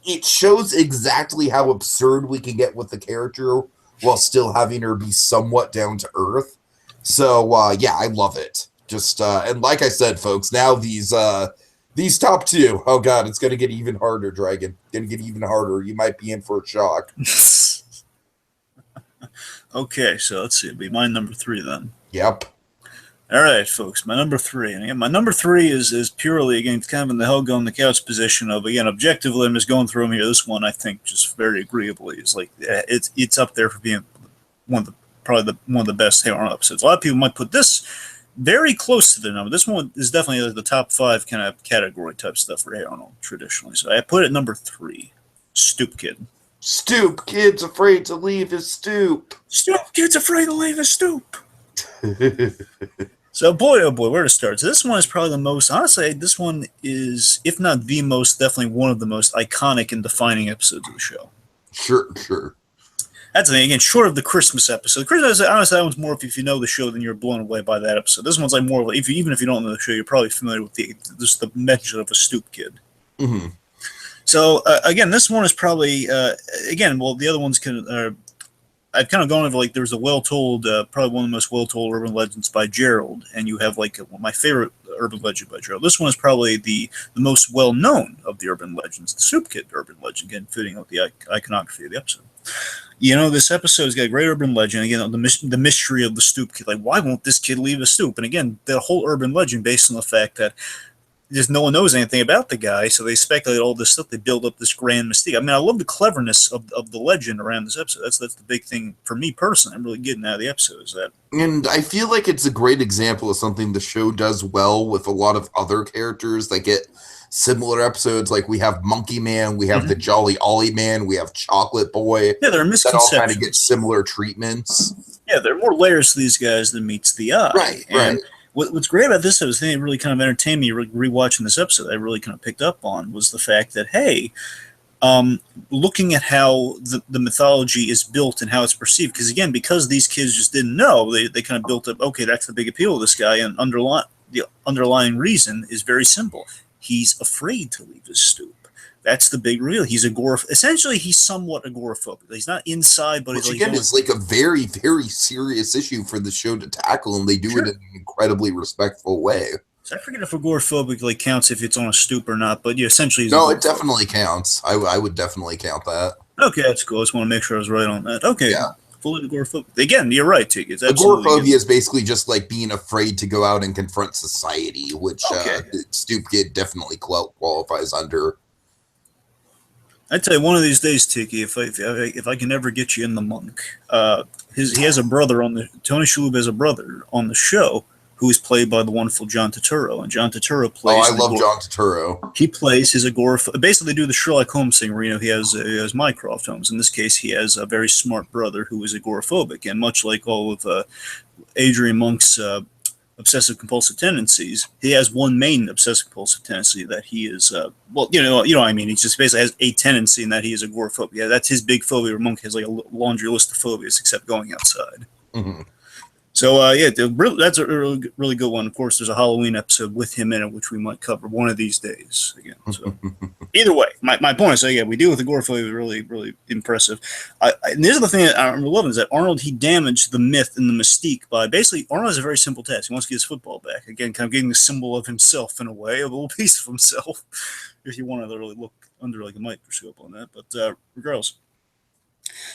it shows exactly how absurd we can get with the character while still having her be somewhat down to earth. So yeah, I love it. Just and like I said, folks, now these top two, oh God, it's gonna get even harder, Dragon. Gonna get even harder. You might be in for a shock. Okay, so let's see. It'll be my number 3 then. Yep. All right, folks, my number 3. And again, my number 3 is purely, again, kind of in the Helga on the couch position of, again, objectively, I'm just going through them here. This one, I think, just very agreeably, is like, it's up there for being one of the best Hey Arnold episodes. A lot of people might put this very close to the number. This one is definitely like the top 5 kind of category type stuff for Hey Arnold, traditionally. So I put it at number 3, Stoop Kid. Stoop Kid's afraid to leave his stoop. Stoop Kid's afraid to leave his stoop. So, boy, oh boy, where to start? So this one is probably the most, honestly, this one is, if not the most, definitely one of the most iconic and defining episodes of the show. Sure. That's the thing, again, short of the Christmas episode. Christmas, honestly, that one's more if you know the show, then you're blown away by that episode. This one's like more of, even if you don't know the show, you're probably familiar with just the mention of a stoop kid. Mm-hmm. So, again, this one is probably, the other ones I've kind of gone over, like, there's a well-told, probably one of the most well-told urban legends by Gerald, and you have, like, my favorite urban legend by Gerald. This one is probably the most well-known of the urban legends, the Stoop Kid urban legend, again, fitting with the iconography of the episode. This episode's got a great urban legend, again, the mystery of the stoop kid, like, why won't this kid leave a stoop? And again, the whole urban legend based on the fact that just no one knows anything about the guy, so they speculate all this stuff. They build up this grand mystique. I mean, I love the cleverness of the legend around this episode. That's the big thing for me personally. I'm really getting out of the episode is that. And I feel like it's a great example of something the show does well with a lot of other characters that get similar episodes. Like we have Monkey Man, we have the Jolly Ollie Man, we have Chocolate Boy. Yeah, there are misconceptions. That all kind of get similar treatments. Yeah, there are more layers to these guys than meets the eye. Right. What's great about this episode, that really kind of entertained me rewatching this episode, I really kind of picked up on, was the fact that, hey, looking at how the mythology is built and how it's perceived, because these kids just didn't know, they kind of built up, okay, that's the big appeal of this guy, and the underlying reason is very simple. He's afraid to leave his stoop. That's the big real. He's essentially, he's somewhat agoraphobic. He's not inside, but which again is like a very, very serious issue for the show to tackle, and they do it in an incredibly respectful way. So I forget if agoraphobic counts if it's on a stoop or not, but essentially, no, it definitely counts. I would definitely count that. Okay, that's cool. I just want to make sure I was right on that. Okay, yeah. Fully agoraphobic. Again, you're right, Tiki. Agoraphobia is basically just like being afraid to go out and confront society, which Stoop Kid definitely qualifies under. I tell you, one of these days, Tiki, if I can ever get you in the Monk, he has a brother Tony Shalhoub has a brother on the show who is played by the wonderful John Turturro, and John Turturro plays. Oh, I love John Turturro. He plays his agoraphobic. Basically, they do the Sherlock Holmes thing, where he has Mycroft Holmes. In this case, he has a very smart brother who is agoraphobic, and much like all of Adrian Monk's obsessive compulsive tendencies. He has one main obsessive compulsive tendency that he is, well, you know what I mean. He just basically has a tendency in that he is agoraphobia. That's his big phobia. Monk has like a laundry list of phobias except going outside. Mm-hmm. So yeah, that's a really good one. Of course, there's a Halloween episode with him in it, which we might cover one of these days again. So either way, my point is, so yeah, we deal with agoraphobia, really impressive. And this is the thing that I'm loving is that Arnold, he damaged the myth and the mystique by basically, Arnold has a very simple task. He wants to get his football back again, kind of getting the symbol of himself in a way, a little piece of himself, if you want to really look under like a microscope on that. But regardless.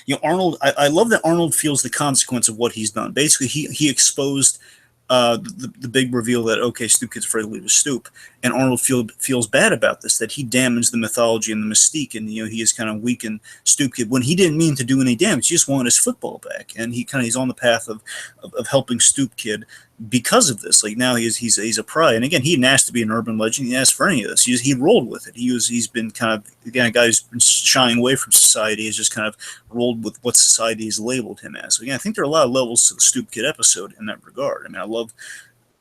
You know, Arnold. I love that Arnold feels the consequence of what he's done. Basically, he exposed the big reveal that okay, Stoop Kid's afraid to leave his stoop, and Arnold feels bad about this, that he damaged the mythology and the mystique, and you know he has kind of weakened Stoop Kid when he didn't mean to do any damage. He just wanted his football back, and he's on the path of helping Stoop Kid because of this. Like now he's a pry, and again he didn't ask to be an urban legend. He didn't ask for any of this. He rolled with it. He's been kind of again a guy who's been shying away from society. Has just kind of rolled with what society has labeled him as. So again, I think there are a lot of levels to the Stoop Kid episode in that regard. I mean, I love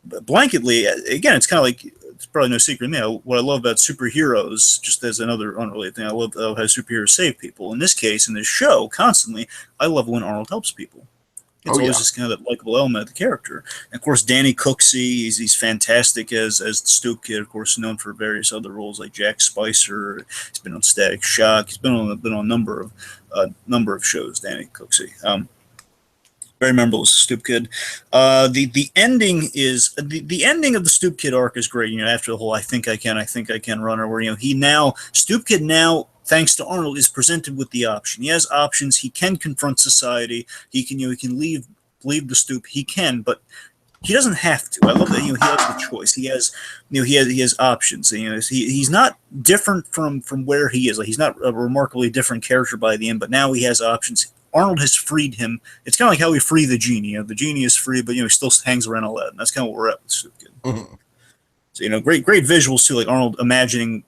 blanketly again. It's kind of like it's probably no secret to me. What I love about superheroes, just as another unrelated thing, I love how superheroes save people. In this case, in this show, constantly, I love when Arnold helps people. It's always just kind of that likable element of the character. And of course, Danny Cooksey, he's fantastic as the Stoop Kid. Of course, known for various other roles like Jack Spicer. He's been on Static Shock. He's been on a number of shows. Danny Cooksey. Very memorable as a Stoop Kid. The ending is the ending of the Stoop Kid arc is great. You know, after the whole I think I can runner, where you know Stoop Kid now, thanks to Arnold, is presented with the option. He has options. He can confront society. He can leave the stoop. He can, but he doesn't have to. I love that he has the choice. He has options. He's not different from where he is. Like, he's not a remarkably different character by the end, but now he has options. Arnold has freed him. It's kind of like how we free the genie. The genie is free, but he still hangs around Aladdin. That's kind of what we're at with Stoop Kid. Mm-hmm. So great visuals too, like Arnold imagining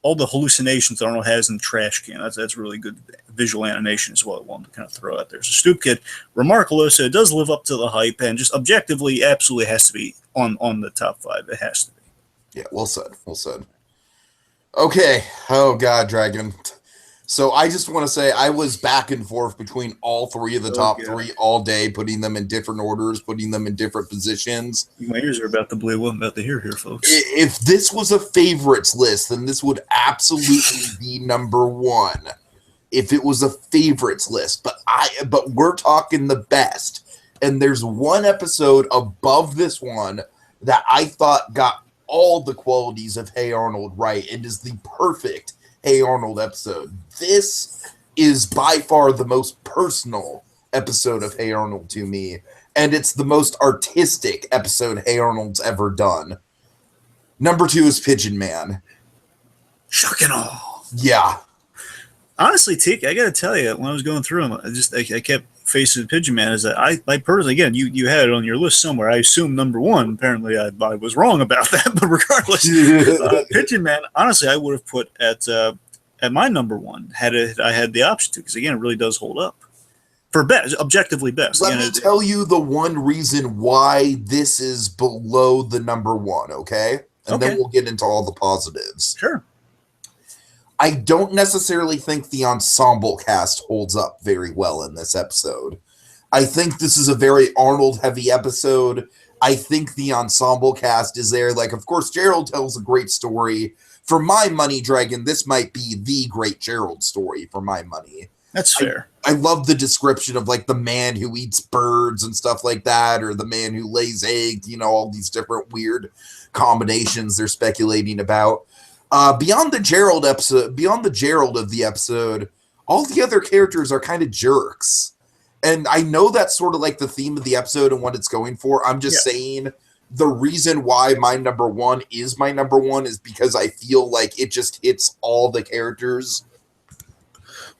all the hallucinations that Arnold has in the trash can. That's really good visual animation as well. I wanted to kind of throw out there. So Stoop Kid, remarkable. So it does live up to the hype, and just objectively, absolutely has to be on the top 5. It has to be. Yeah, well said. Well said. Okay. Oh God, Dragon. So I just want to say I was back and forth between all 3 of the top 3 all day, putting them in different orders, putting them in different positions. My ears are about to bleed. What I'm about to hear here, folks. If this was a favorites list, then this would absolutely be number 1. If it was a favorites list, but we're talking the best, and there's one episode above this one that I thought got all the qualities of Hey Arnold right and is the perfect Hey Arnold episode. This is by far the most personal episode of Hey Arnold to me, and it's the most artistic episode Hey Arnold's ever done. Number 2 is Pigeon Man. Shock and awe. Yeah. Honestly, Tiki, I got to tell you, when I was going through them, I kept facing Pigeon Man. Is that I personally, again, you had it on your list somewhere. I assume number 1. Apparently, I was wrong about that. But regardless, Pigeon Man, honestly, I would have put at my number 1 had I had the option to, because again, it really does hold up for best, objectively best. Let me tell you the one reason why this is below the number 1. Okay, and then we'll get into all the positives. Sure. I don't necessarily think the ensemble cast holds up very well in this episode. I think this is a very Arnold-heavy episode. I think the ensemble cast is there. Like, of course, Gerald tells a great story. For my money, Dragon, this might be the great Gerald story, for my money. That's fair. I love the description of, like, the man who eats birds and stuff like that, or the man who lays eggs, all these different weird combinations they're speculating about. Beyond the Gerald of the episode, all the other characters are kind of jerks. And I know that's sort of like the theme of the episode and what it's going for. I'm just saying the reason why my number 1 is my number 1 is because I feel like it just hits all the characters.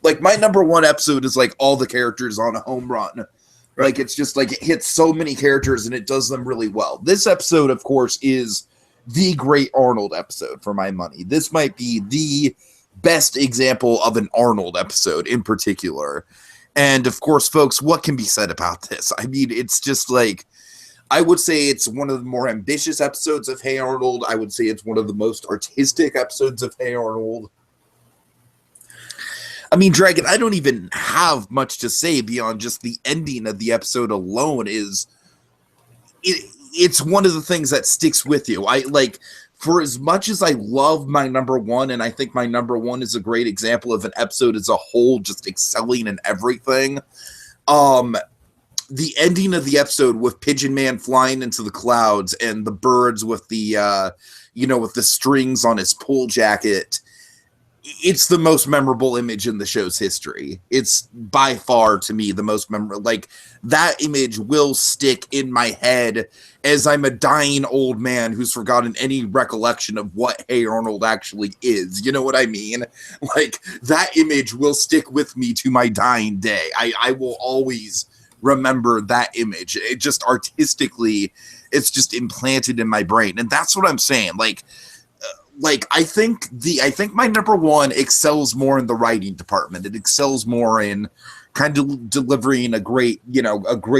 Like, my number 1 episode is like all the characters on a home run. Right. Like, it's just like it hits so many characters and it does them really well. This episode, of course, is the great Arnold episode for my money. This might be the best example of an Arnold episode in particular. And of course, folks, what can be said about this? I mean, it's just like, I would say it's one of the more ambitious episodes of Hey Arnold. I would say it's one of the most artistic episodes of Hey Arnold. I mean, Dragon, I don't even have much to say beyond just the ending of the episode alone. It's one of the things that sticks with you. For as much as I love my number one, and I think my number one is a great example of an episode as a whole just excelling in everything. The ending of the episode with Pigeon Man flying into the clouds and the birds with the with the strings on his pull jacket, it's the most memorable image in the show's history. It's by far, to me, the most memorable. Like, that image will stick in my head as I'm a dying old man who's forgotten any recollection of what Hey Arnold actually is. You know what I mean? Like, that image will stick with me to my dying day. I will always remember that image. It just artistically, it's just implanted in my brain. And that's what I'm saying. I think my number one excels more in the writing department. It excels more in kind of delivering a great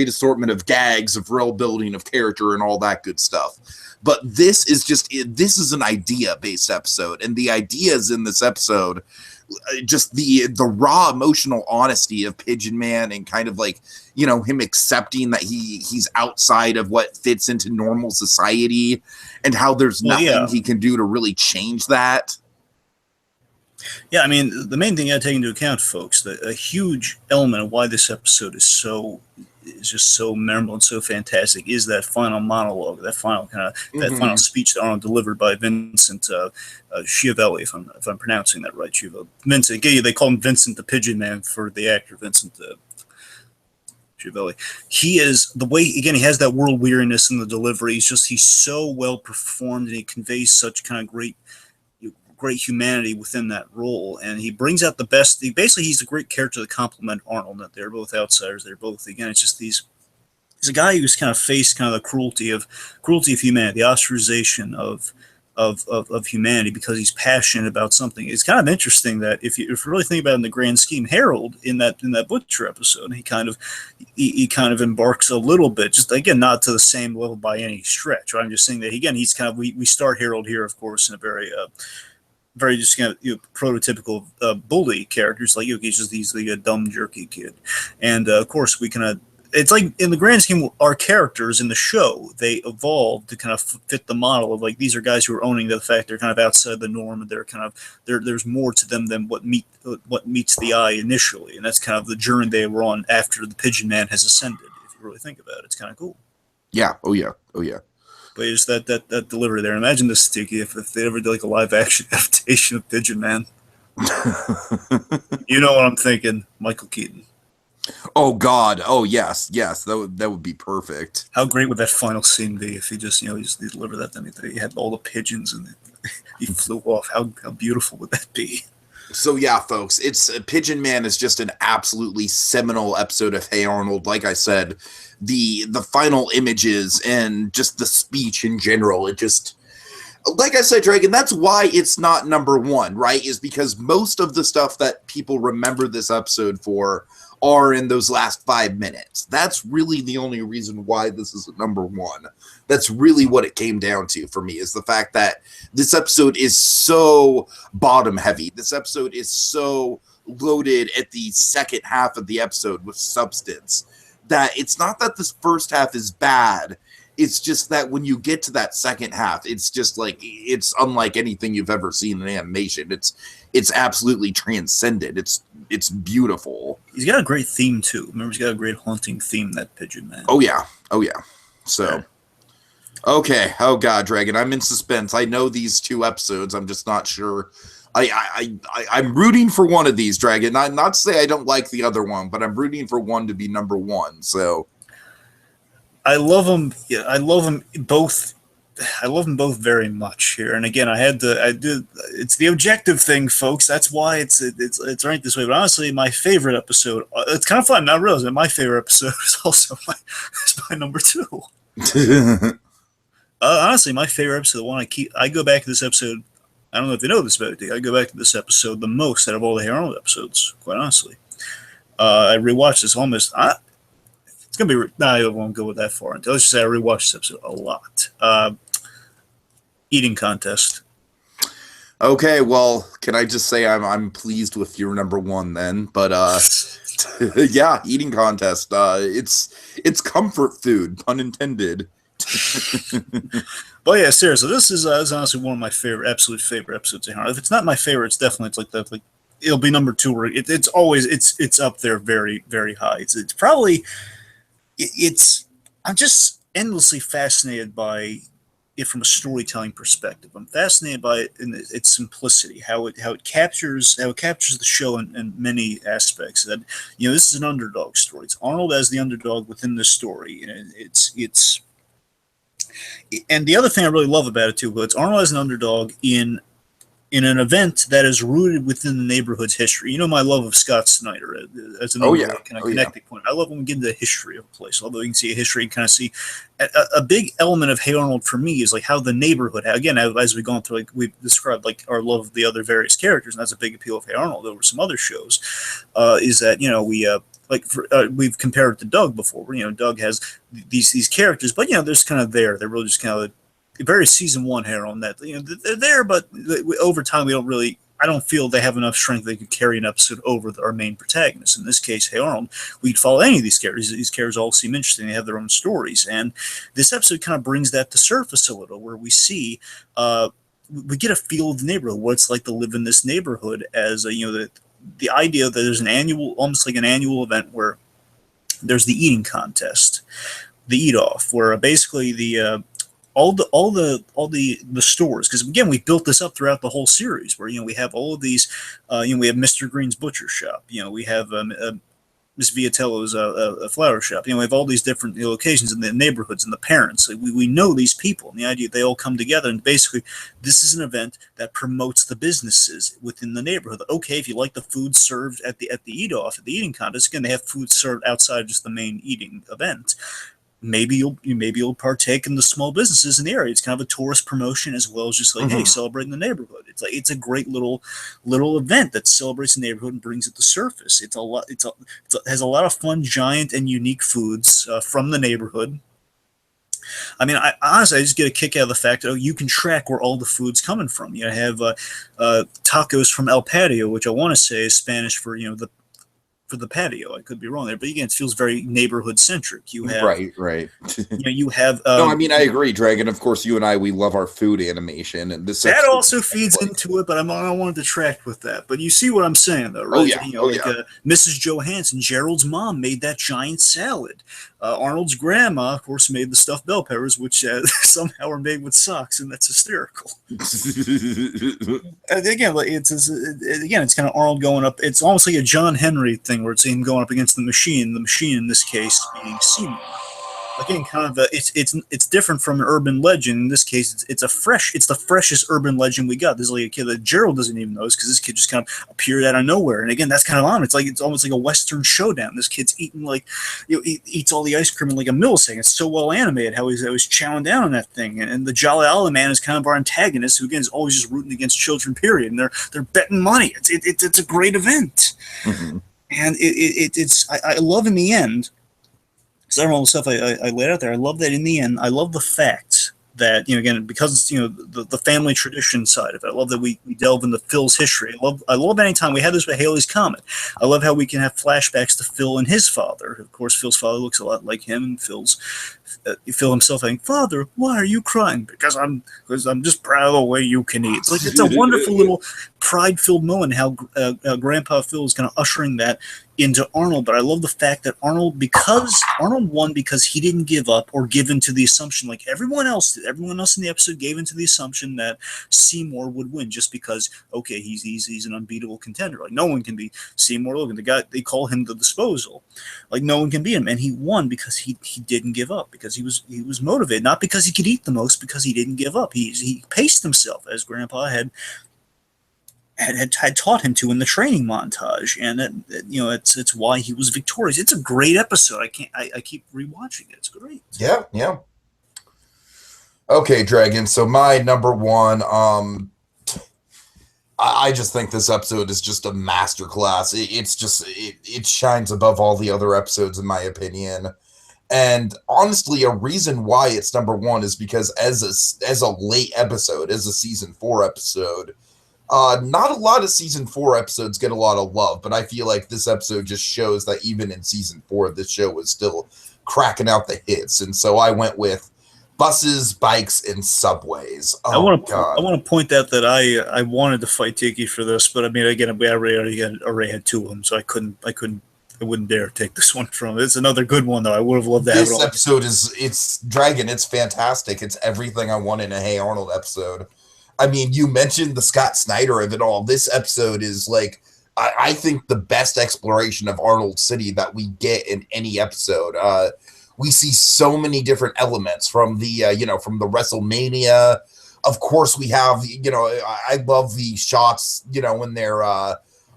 assortment of gags, of real building of character and all that good stuff. But this is an idea-based episode, and the ideas in this episode, just the raw emotional honesty of Pigeon Man and kind of him accepting that he's outside of what fits into normal society and how there's nothing he can do to really change that. Yeah, I mean, the main thing you got to take into account, folks, that a huge element of why this episode is just so memorable and so fantastic is that final monologue, that final final speech that Arnold delivered by Vincent Schiavelli, if I'm pronouncing that right. Vincent, they call him Vincent the Pigeon Man for the actor Vincent Schiavelli. He is the way, again, he has that world weariness in the delivery. He's so well performed, and he conveys such kind of great humanity within that role, and he brings out the best. He's a great character to complement Arnold. That they're both outsiders. They're both, again, it's just he's a guy who's kind of faced kind of the cruelty of humanity, the ostracization of humanity because he's passionate about something. It's kind of interesting that if you really think about it in the grand scheme, Harold in that Butcher episode, he kind of embarks a little bit, just again not to the same level by any stretch. Right? I'm just saying that again he's kind of we start Harold here, of course, in a very just kind of prototypical bully characters. He's a dumb jerky kid, and of course we kind of. It's like in the grand scheme, our characters in the show, they evolve to kind of fit the model of these are guys who are owning the fact they're kind of outside the norm, and they're kind of there's more to them than what meets the eye initially, and that's kind of the journey they were on after the Pigeon Man has ascended. If you really think about it, it's kind of cool. Yeah. Oh yeah. But it's that delivery there. Imagine this, Tiki, if they ever did a live action adaptation of Pigeon Man. You know what I'm thinking, Michael Keaton. Oh God! Oh yes, that would be perfect. How great would that final scene be if he just he delivered that? Then he had all the pigeons and he flew off. How beautiful would that be? So yeah, folks, it's Pigeon Man is just an absolutely seminal episode of Hey Arnold. Like I said, the final images and just the speech in general, it just. Like I said, Dragon, that's why it's not number one, right? Is because most of the stuff that people remember this episode for are in those last 5 minutes. That's really the only reason why this is number one. That's really what it came down to for me, is the fact that this episode is so bottom heavy. This episode is so loaded at the second half of the episode with substance that it's not that this first half is bad. It's just that when you get to that second half, it's just it's unlike anything you've ever seen in animation. It's absolutely transcendent. It's beautiful. He's got a great theme too. Remember, he's got a great haunting theme, that Pigeon Man. Oh yeah. So, okay. Oh God, Dragon, I'm in suspense. I know these two episodes. I'm just not sure. I'm rooting for one of these, Dragon. Not to say I don't like the other one, but I'm rooting for one to be number one. So. I love them. Yeah, I love them both. I love them both very much here. And again, it's the objective thing, folks. That's why it's right this way. But honestly, my favorite episode. It's kind of fun. Not realizing my favorite episode is also my number two. Honestly, my favorite episode. The one I go back to this episode. I don't know if you know this about it. I go back to this episode the most out of all the Hey Arnold episodes. Quite honestly, I rewatched this almost. it's gonna be. I won't go with that far. Until let's just say I rewatched this episode a lot. Eating contest. Okay, well, can I just say I'm pleased with your number one then? But yeah, eating contest. It's comfort food, pun intended. But yeah, seriously, this is honestly one of my absolute favorite episodes of Arnold. If it's not my favorite, it's definitely like it'll be number two. Where it's always it's up there, very very high. It's probably it's. I'm just endlessly fascinated by it from a storytelling perspective. I'm fascinated by it in its simplicity, how it captures the show in many aspects. That this is an underdog story. It's Arnold as the underdog within the story, and it's. And the other thing I really love about it too, but it's Arnold as an underdog in an event that is rooted within the neighborhood's history. My love of Scott Snyder as another connecting point. I love when we get into the history of a place. Although you can see a history and kind of see a big element of Hey Arnold for me is like how the neighborhood, again, as we've gone through, like we've described, like our love of the other various characters, and that's a big appeal of Hey Arnold over some other shows, is that, we've compared it to Doug before, where, Doug has these characters, but, there's kind of they're really just kind of very season one hair on that. They're there, but over time I don't feel they have enough strength they could carry an episode over our main protagonist. In this case, Hey Arnold, we'd follow any of these characters. These characters all seem interesting. They have their own stories. And this episode kind of brings that to surface a little, where we see, we get a feel of the neighborhood, what it's like to live in this neighborhood as, the idea that there's almost like an annual event where there's the eating contest, the eat off, where basically all the stores, because again we built this up throughout the whole series, where we have all of these, we have Mr. Green's butcher shop, we have Miss Viatello's flower shop, we have all these different locations in the neighborhoods and the parents. We know these people, and the idea they all come together, and basically this is an event that promotes the businesses within the neighborhood. Okay, if you like the food served at the eat off, at the eating contest, again they have food served outside just the main eating event. Maybe you'll partake in the small businesses in the area. It's kind of a tourist promotion as well as just like, hey, celebrating the neighborhood. It's a great little event that celebrates the neighborhood and brings it to surface. It has a lot of fun, giant, and unique foods from the neighborhood. I mean, I just get a kick out of the fact that you can track where all the food's coming from. I have tacos from El Patio, which I want to say is Spanish for for the patio. I could be wrong there, but again, it feels very neighborhood centric. You have right. You have. No, I mean I agree, Dragon. Of course, you and I, we love our food animation, and this that also feeds into it. But I don't want to detract with that. But you see what I'm saying, though, right? Mrs. Johansson, Gerald's mom, made that giant salad. Arnold's grandma, of course, made the stuffed bell peppers, which somehow are made with socks, and that's hysterical. And again, it's kind of Arnold going up. It's almost like a John Henry thing, where it's him going up against the machine. The machine in this case being Seymour. Again, kind of it's different from an urban legend. In this case, it's the freshest urban legend we got. This is like a kid that Gerald doesn't even know, because this kid just kind of appeared out of nowhere. And again, that's kind of on. It's almost like a Western showdown. This kid's eating he eats all the ice cream in like a millisecond. It's so well animated how he's chowing down on that thing. And the Jolly Ollie Man is kind of our antagonist, who again is always just rooting against children. Period. And they're betting money. It's a great event, and I love in the end. So I don't know all the stuff I laid out there. I love that in the end. I love the fact that, again, because it's, the family tradition side of it. I love that we delve into Phil's history. I love anytime we have this with Haley's Comet. I love how we can have flashbacks to Phil and his father. Of course, Phil's father looks a lot like him, and Phil himself saying, "Father, why are you crying?" Because I'm just proud of the way you can eat. It's a wonderful little pride-filled moment how Grandpa Phil is kind of ushering that into Arnold. But I love the fact that Arnold won because he didn't give up or give into the assumption like everyone else did. Everyone else in the episode gave into the assumption that Seymour would win just because, okay, he's an unbeatable contender. Like, no one can beat Seymour Logan. The guy, they call him the disposal. Like, no one can beat him. And he won because he didn't give up, because he was motivated, not because he could eat the most, because he didn't give up. He paced himself, as Grandpa had taught him to in the training montage, and it's why he was victorious. It's a great episode. I keep rewatching it. It's great. Yeah. Okay, Dragon. So my number one, I just think this episode is just a masterclass. It shines above all the other episodes, in my opinion. And honestly, a reason why it's number one is because as a late episode, as a season 4 episode, not a lot of season 4 episodes get a lot of love, but I feel like this episode just shows that even in season 4, this show was still cracking out the hits. And so I went with buses, bikes, and subways. I want to point out that I wanted to fight Tiki for this, but I mean, again, we already had 2 of them, so I wouldn't dare take this one from it. It's another good one, though. I would have loved to have it all. This episode it's Dragon. It's fantastic. It's everything I want in a Hey Arnold episode. I mean, you mentioned the Scott Snyder of it all. This episode is like, I think, the best exploration of Arnold City that we get in any episode. We see so many different elements from the from the WrestleMania. Of course, we have I love the shots when they're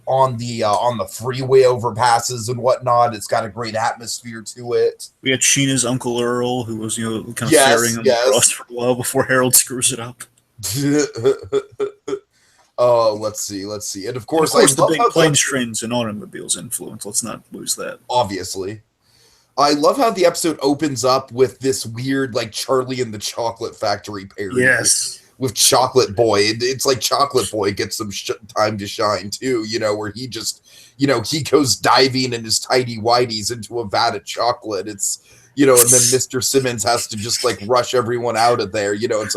on the freeway overpasses and whatnot. It's got a great atmosphere to it. We had Sheena's Uncle Earl, who was kind of ferrying him across for a while before Harold screws it up. Let's see, and of course the big planes, trains, and automobiles influence. Let's not lose that. Obviously, I love how the episode opens up with this weird, like, Charlie and the Chocolate Factory parody. Yes. With Chocolate Boy. It's like Chocolate Boy gets some time to shine, too, where he just, he goes diving in his tidy whities into a vat of chocolate. It's, and then Mr. Simmons has to just, like, rush everyone out of there. It's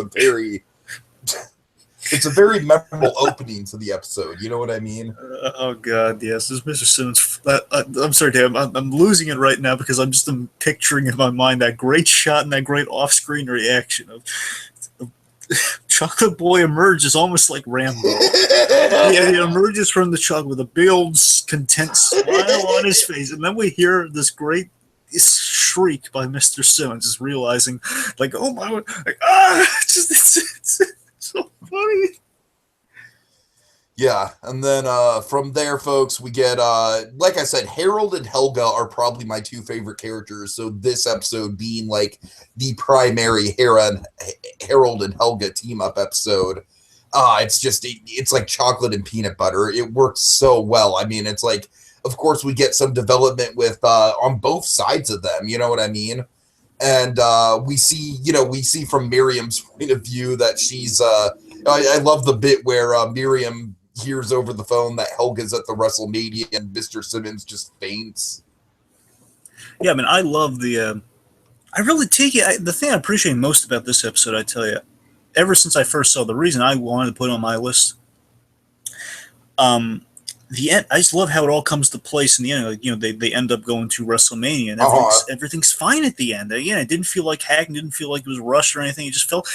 a very memorable opening to the episode. You know what I mean? Oh, God, yes. This Mr. Simmons. I'm sorry, Dave. I'm losing it right now because I'm picturing in my mind that great shot and that great off-screen reaction of Chocolate Boy emerges almost like Rambo. Yeah, he emerges from the chocolate with a big old content smile on his face, and then we hear this great shriek by Mr. Simmons, just realizing, like, oh my, like, it's so funny. Yeah, and then from there, folks, we get, like I said, Harold and Helga are probably my 2 favorite characters, so this episode being, like, the primary Harold and Helga team-up episode, it's like chocolate and peanut butter. It works so well. I mean, it's like, of course, we get some development with, on both sides of them, you know what I mean? And we see from Miriam's point of view that she's, I love the bit where Miriam hears over the phone that Helga's at the WrestleMania and Mr. Simmons just faints. Yeah, I mean, I love the. I really take it. The thing I appreciate most about this episode, I tell you, ever since I first saw, the reason I wanted to put it on my list, the end. I just love how it all comes to place in the end. Like, they end up going to WrestleMania, and everything's fine at the end. Again, it didn't feel like hacking, didn't feel like it was rushed or anything. It just felt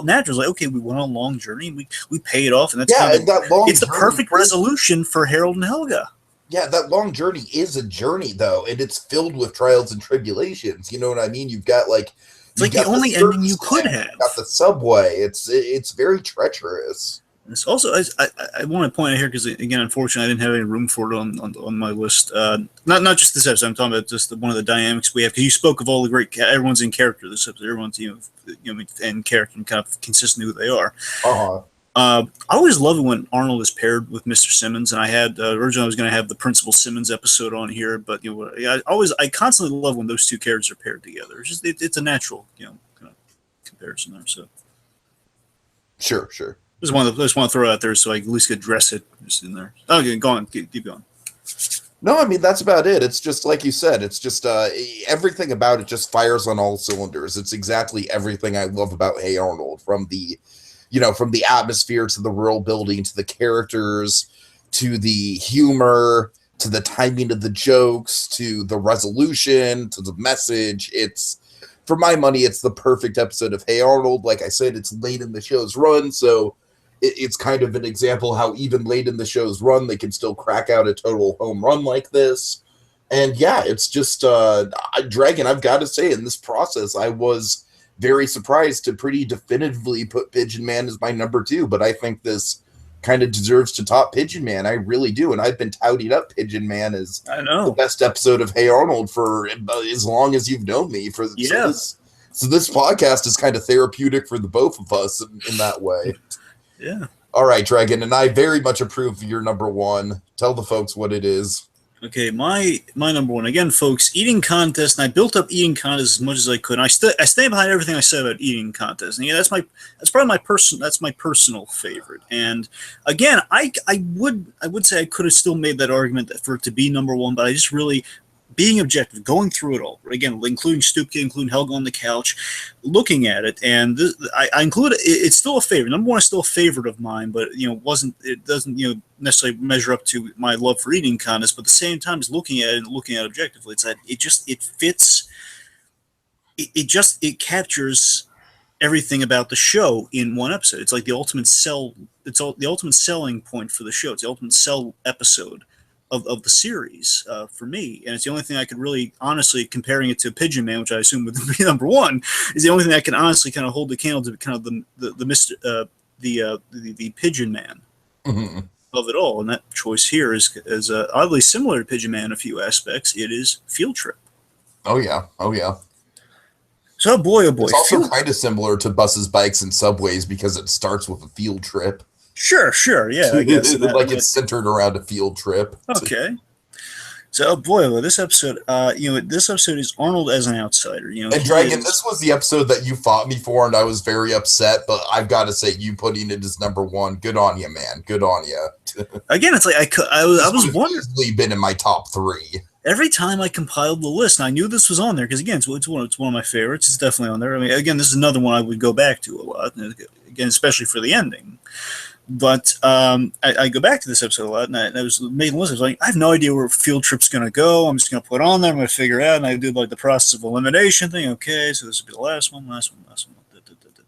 natural. It was like, okay, we went on a long journey, and we paid off, and that's it's the perfect resolution for Harold and Helga. Yeah, that long journey is a journey, though, and it's filled with trials and tribulations. You know what I mean? You've got, like, it's like the only ending you could have. You've got the subway. It's very treacherous. It's also, I want to point out here because, again, unfortunately, I didn't have any room for it on my list. Not just this episode. I'm talking about just one of the dynamics we have. Because you spoke of all the great, everyone's in character this episode. Everyone's in character and kind of consistent who they are. I always love it when Arnold is paired with Mr. Simmons, and I had originally I was going to have the Principal Simmons episode on here, but I constantly love when those 2 characters are paired together. It's just it's a natural kind of comparison there. So sure. Just want to throw it out there so I at least could address it just in there. Okay, go on. Keep going. No, I mean, that's about it. It's just, like you said, it's just everything about it just fires on all cylinders. It's exactly everything I love about Hey Arnold, from the atmosphere to the world building to the characters to the humor to the timing of the jokes to the resolution to the message. For my money, it's the perfect episode of Hey Arnold. Like I said, it's late in the show's run, so it's kind of an example how even late in the show's run, they can still crack out a total home run like this. And yeah, it's just, Dragon, I've got to say, in this process, I was very surprised to pretty definitively put Pigeon Man as my number 2, but I think this kind of deserves to top Pigeon Man. I really do, and I've been touting up Pigeon Man as the best episode of Hey Arnold for as long as you've known me. So this podcast is kind of therapeutic for the both of us in that way. Yeah. All right, Dragon, and I very much approve of your number 1. Tell the folks what it is. Okay, my number one again, folks. Eating contest, and I built up eating contests as much as I could. And I stay behind everything I said about eating contests. And yeah, that's probably my personal favorite. And again, I would say I could have still made that argument for it to be number one, but I just really being objective, going through it all, again, including Stupke, including Helga on the couch, looking at it, and I include it. It's still a favorite. Number one is still a favorite of mine, but it doesn't necessarily measure up to my love for eating contests. But at the same time, is looking at it and looking at it objectively, it's that it fits. It captures everything about the show in one episode. It's like the ultimate sell. The ultimate selling point for the show. It's the ultimate sell episode of the series for me, and it's the only thing I could really honestly, comparing it to Pigeon Man, which I assume would be number one, is the only thing that can honestly kind of hold the candle to kind of the Pigeon Man of it all. And that choice here is oddly similar to Pigeon Man in a few aspects. It is Field Trip. Oh yeah. So oh boy, it's also kind of similar to Buses, Bikes, and Subways because it starts with a field trip. Sure, yeah, I guess it's centered around a field trip. Okay. So, boy, this episode, this episode is Arnold as an outsider. And Dragon, this was the episode that you fought me for, and I was very upset. But I've got to say, you putting it as number one, good on you, man. Good on you. Again, it's like I was wondering. Easily been in my top three. Every time I compiled the list, and I knew this was on there because again, it's one of my favorites. It's definitely on there. I mean, again, this is another one I would go back to a lot. Again, especially for the ending. But I go back to this episode a lot, and I was making a list. I was like, I have no idea where Field Trip's going to go. I'm just going to put it on there. I'm going to figure it out. And I did like the process of elimination thing. Okay, so this will be the last one.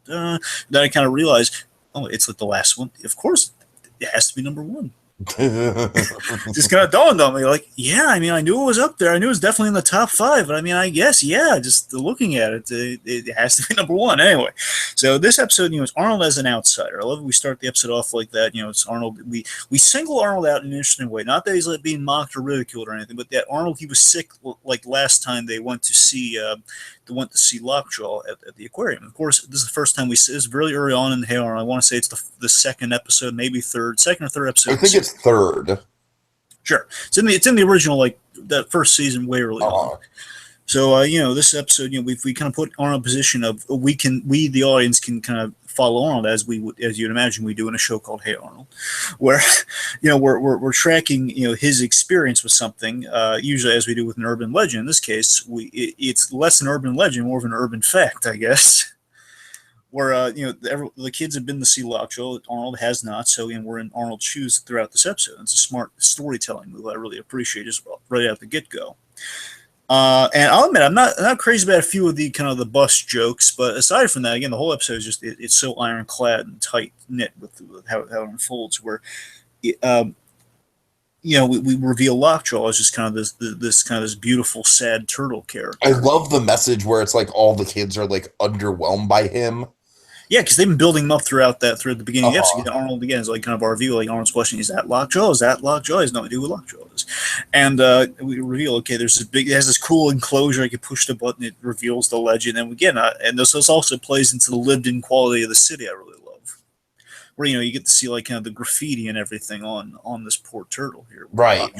Then I kind of realized, oh, it's like the last one. Of course, it has to be number one. Just kind of dawned on me, like, yeah, I mean, I knew it was up there. I knew it was definitely in the top five, but I mean, I guess, yeah, just looking at it, it has to be number one anyway. So this episode, it's Arnold as an outsider. I love it. We start the episode off like that. It's Arnold. We single Arnold out in an interesting way. Not that he's like being mocked or ridiculed or anything, but that Arnold, he was sick like last time they went to see Lockjaw at the aquarium. Of course, this is the first time we see this very early on in the Hey Arnold. I want to say it's the second episode, maybe second or third episode. I think it's third. Sure, it's in the original, like that first season, way early on. So this episode, we kind of put Arnold in a position of we the audience can kind of follow Arnold as you'd imagine we do in a show called Hey Arnold, where we're tracking his experience with something, usually as we do with an urban legend. In this case, it's less an urban legend, more of an urban fact, I guess. Where the kids have been to see Lockjaw, Arnold has not. So we're in Arnold's shoes throughout this episode. It's a smart storytelling move I really appreciate as well, right out the get go. And I'll admit I'm not crazy about a few of the kind of the bus jokes, but aside from that, again, the whole episode is just it's so ironclad and tight knit with how it unfolds. Where we reveal Lockjaw as just kind of this beautiful sad turtle character. I love the message where it's like all the kids are like underwhelmed by him. Yeah, because they've been building him up throughout the beginning of the episode. Arnold again is like kind of our view, like Arnold's question: is that Lockjaw? Is that Lockjaw? He has no idea who Lockjaw is. And we reveal, okay, it has this cool enclosure. You can push the button, it reveals the legend. And again, and this also plays into the lived-in quality of the city. I really love, where you get to see like kind of the graffiti and everything on this poor turtle here. Right.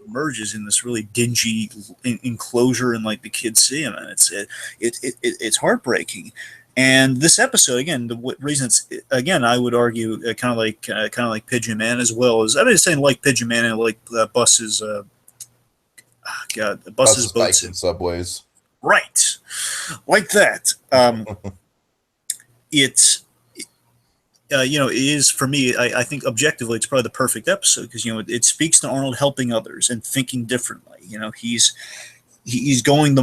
Emerges in this really dingy enclosure, and like the kids see him, and it's heartbreaking. And this episode, again, the reason I would argue kind of like Pigeon Man, as well as I'm just saying like Pigeon Man and like buses, buses, Bikes, and Subways, right, like that. It is for me. I think objectively, it's probably the perfect episode because it speaks to Arnold helping others and thinking differently. He's going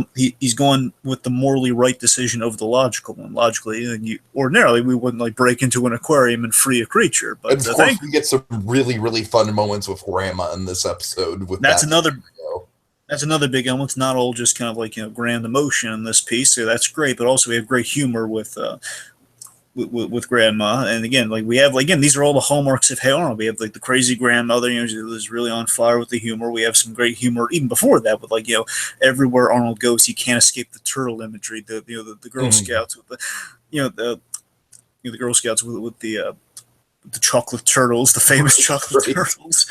with the morally right decision over the logical one. Logically, ordinarily we wouldn't like break into an aquarium and free a creature. But of course, we get some really, really fun moments with Grandma in this episode. That's another big element. It's not all just kind of like grand emotion in this piece. So that's great, but also we have great humor with Grandma. And again, like we have these are all the hallmarks of Hey Arnold. We have like the crazy grandmother, who's really on fire with the humor. We have some great humor even before that with everywhere Arnold goes, he can't escape the turtle imagery. The Girl Scouts with the Girl Scouts with the the chocolate turtles, the famous chocolate Right. turtles.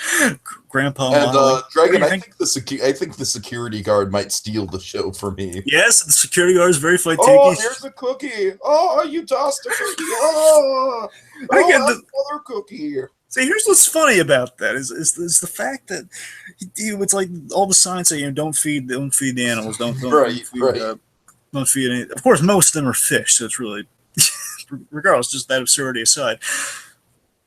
Grandpa And modeling. Dragon, What do you think? I think the security guard might steal the show for me. Yes, the security guard is very funny. Oh, Tiki. here's a cookie. Oh, you tossed a cookie. Oh, Again, have another cookie. see, here's what's funny about that is the fact that it's like all the signs say, don't feed the animals, Right. don't feed any. Of course, most of them are fish, so it's really regardless. Just that absurdity aside,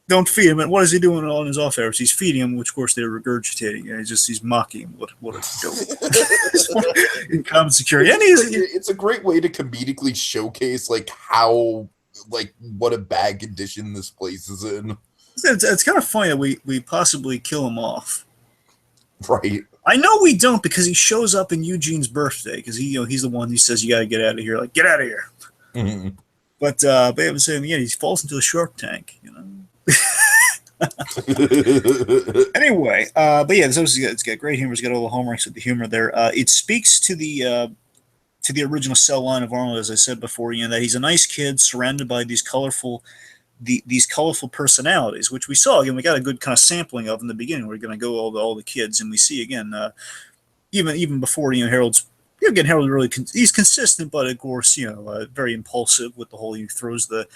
don't feed him. And what is he doing on his off hours? He's feeding him, which of course they're regurgitating. And he's mocking him. What a dope. In common security, and it's a great way to comedically showcase like how what a bad condition this place is in. It's kind of funny that we possibly kill him off. Right. I know we don't, because he shows up in Eugene's birthday, because he's the one who says you got to get out of here. Like, get out of here. Mm-hmm. But I was saying, he falls into the shark tank. Anyway, but yeah, it's got great humor. It's got all the hallmarks of the humor there. It speaks to the original cell line of Arnold, as I said before. That he's a nice kid surrounded by these colorful personalities, which we saw again. We got a good kind of sampling of in the beginning. We're going to go all the kids, and we see again, even before Harold's. Again, Harold really he's consistent, but of course, very impulsive with the whole. He throws like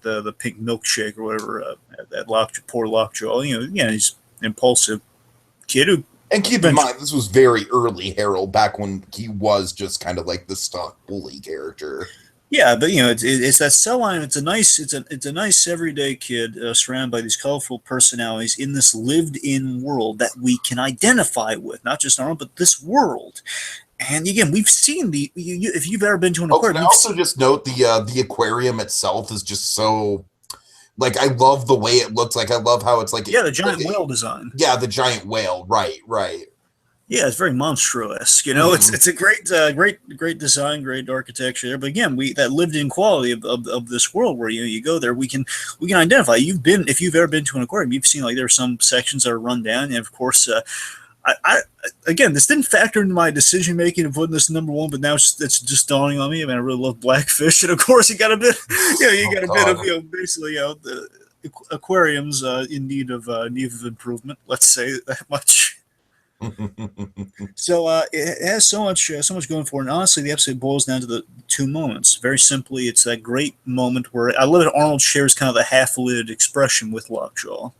the pink milkshake or whatever at poor Lockjaw. He's an impulsive kid who. And keep in mind, this was very early Harold, back when he was just kind of like the stock bully character. Yeah, but it's that cell line. It's a nice everyday kid surrounded by these colorful personalities in this lived-in world that we can identify with, not just our own, but this world. And again, we've seen if you've ever been to an aquarium. Can I also just note the aquarium itself is just so. Like, I love the way it looks. Like, I love how it's like the giant whale design. Yeah, the giant whale. Right. Yeah, it's very monstrous. It's a great design, great architecture there. But again, that lived-in quality of this world where you go there, we can identify. If you've ever been to an aquarium, you've seen there are some sections that are run down, and of course, again, this didn't factor into my decision making of putting this number one, but now it's just dawning on me. I mean, I really love blackfish, and of course, you got a bit of basically the aquariums in need of improvement. Let's say that much. So it has so much going for it. And honestly, the episode boils down to the two moments. Very simply, it's that great moment where I love that Arnold shares kind of the half-lidded expression with Lockjaw.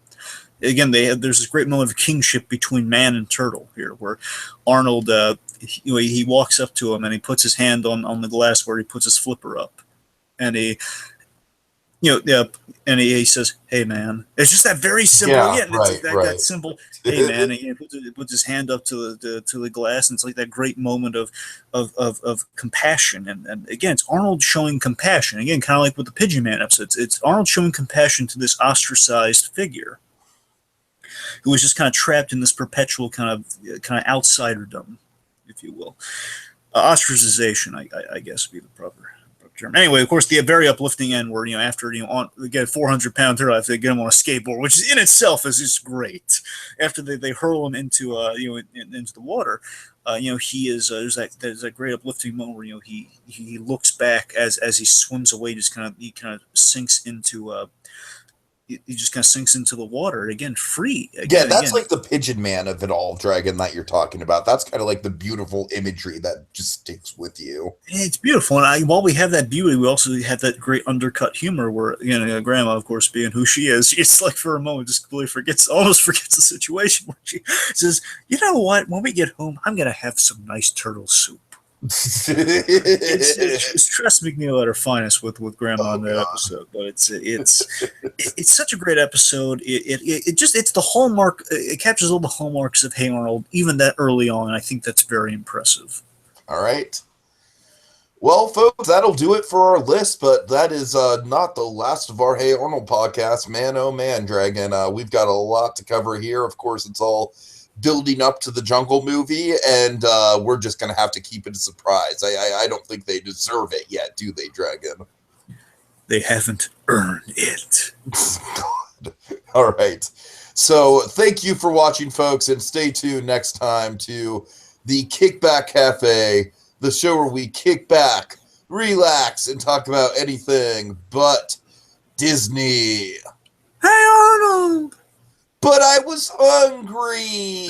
Again, there's this great moment of kingship between man and turtle here, where Arnold he walks up to him and he puts his hand on the glass where he puts his flipper up, and he says, "Hey, man." It's just that very simple. That simple. Hey, man. And he puts his hand up to the glass, and it's like that great moment of compassion. And again, it's Arnold showing compassion. Again, kind of like with the Pigeon Man episodes. It's Arnold showing compassion to this ostracized figure who was just kind of trapped in this perpetual kind of outsiderdom, if you will. Ostracization, I guess, would be the proper term. Anyway, of course, the very uplifting end where, after, get 400-pound turtle, after they get him on a skateboard, which in itself is just great. After they hurl him into, into the water, he is, there's that great uplifting moment where, he looks back as he swims away, he kind of sinks into, he just kind of sinks into the water again, free. That's like the Pigeon Man of it all, Dragon, that you're talking about. That's kind of like the beautiful imagery that just sticks with you. It's beautiful, and while we have that beauty, we also have that great undercut humor where Grandma, of course, being who she is, it's like for a moment just completely almost forgets the situation where she says, "You know what? When we get home, I'm gonna have some nice turtle soup." It's Tress MacNeille at her finest with Grandma in that episode, but it's such a great episode. It's the hallmark. It captures all the hallmarks of Hey Arnold, even that early on. And I think that's very impressive. All right. Well, folks, that'll do it for our list, but that is not the last of our Hey Arnold podcast. Man, oh man, Dragon. We've got a lot to cover here. Of course, it's all building up to the Jungle movie, and we're just going to have to keep it a surprise. I don't think they deserve it yet, do they, Dragon? They haven't earned it. God. All right. So thank you for watching, folks, and stay tuned next time to the Kickback Cafe, the show where we kick back, relax, and talk about anything but Disney. Hey, Arnold! But I was hungry.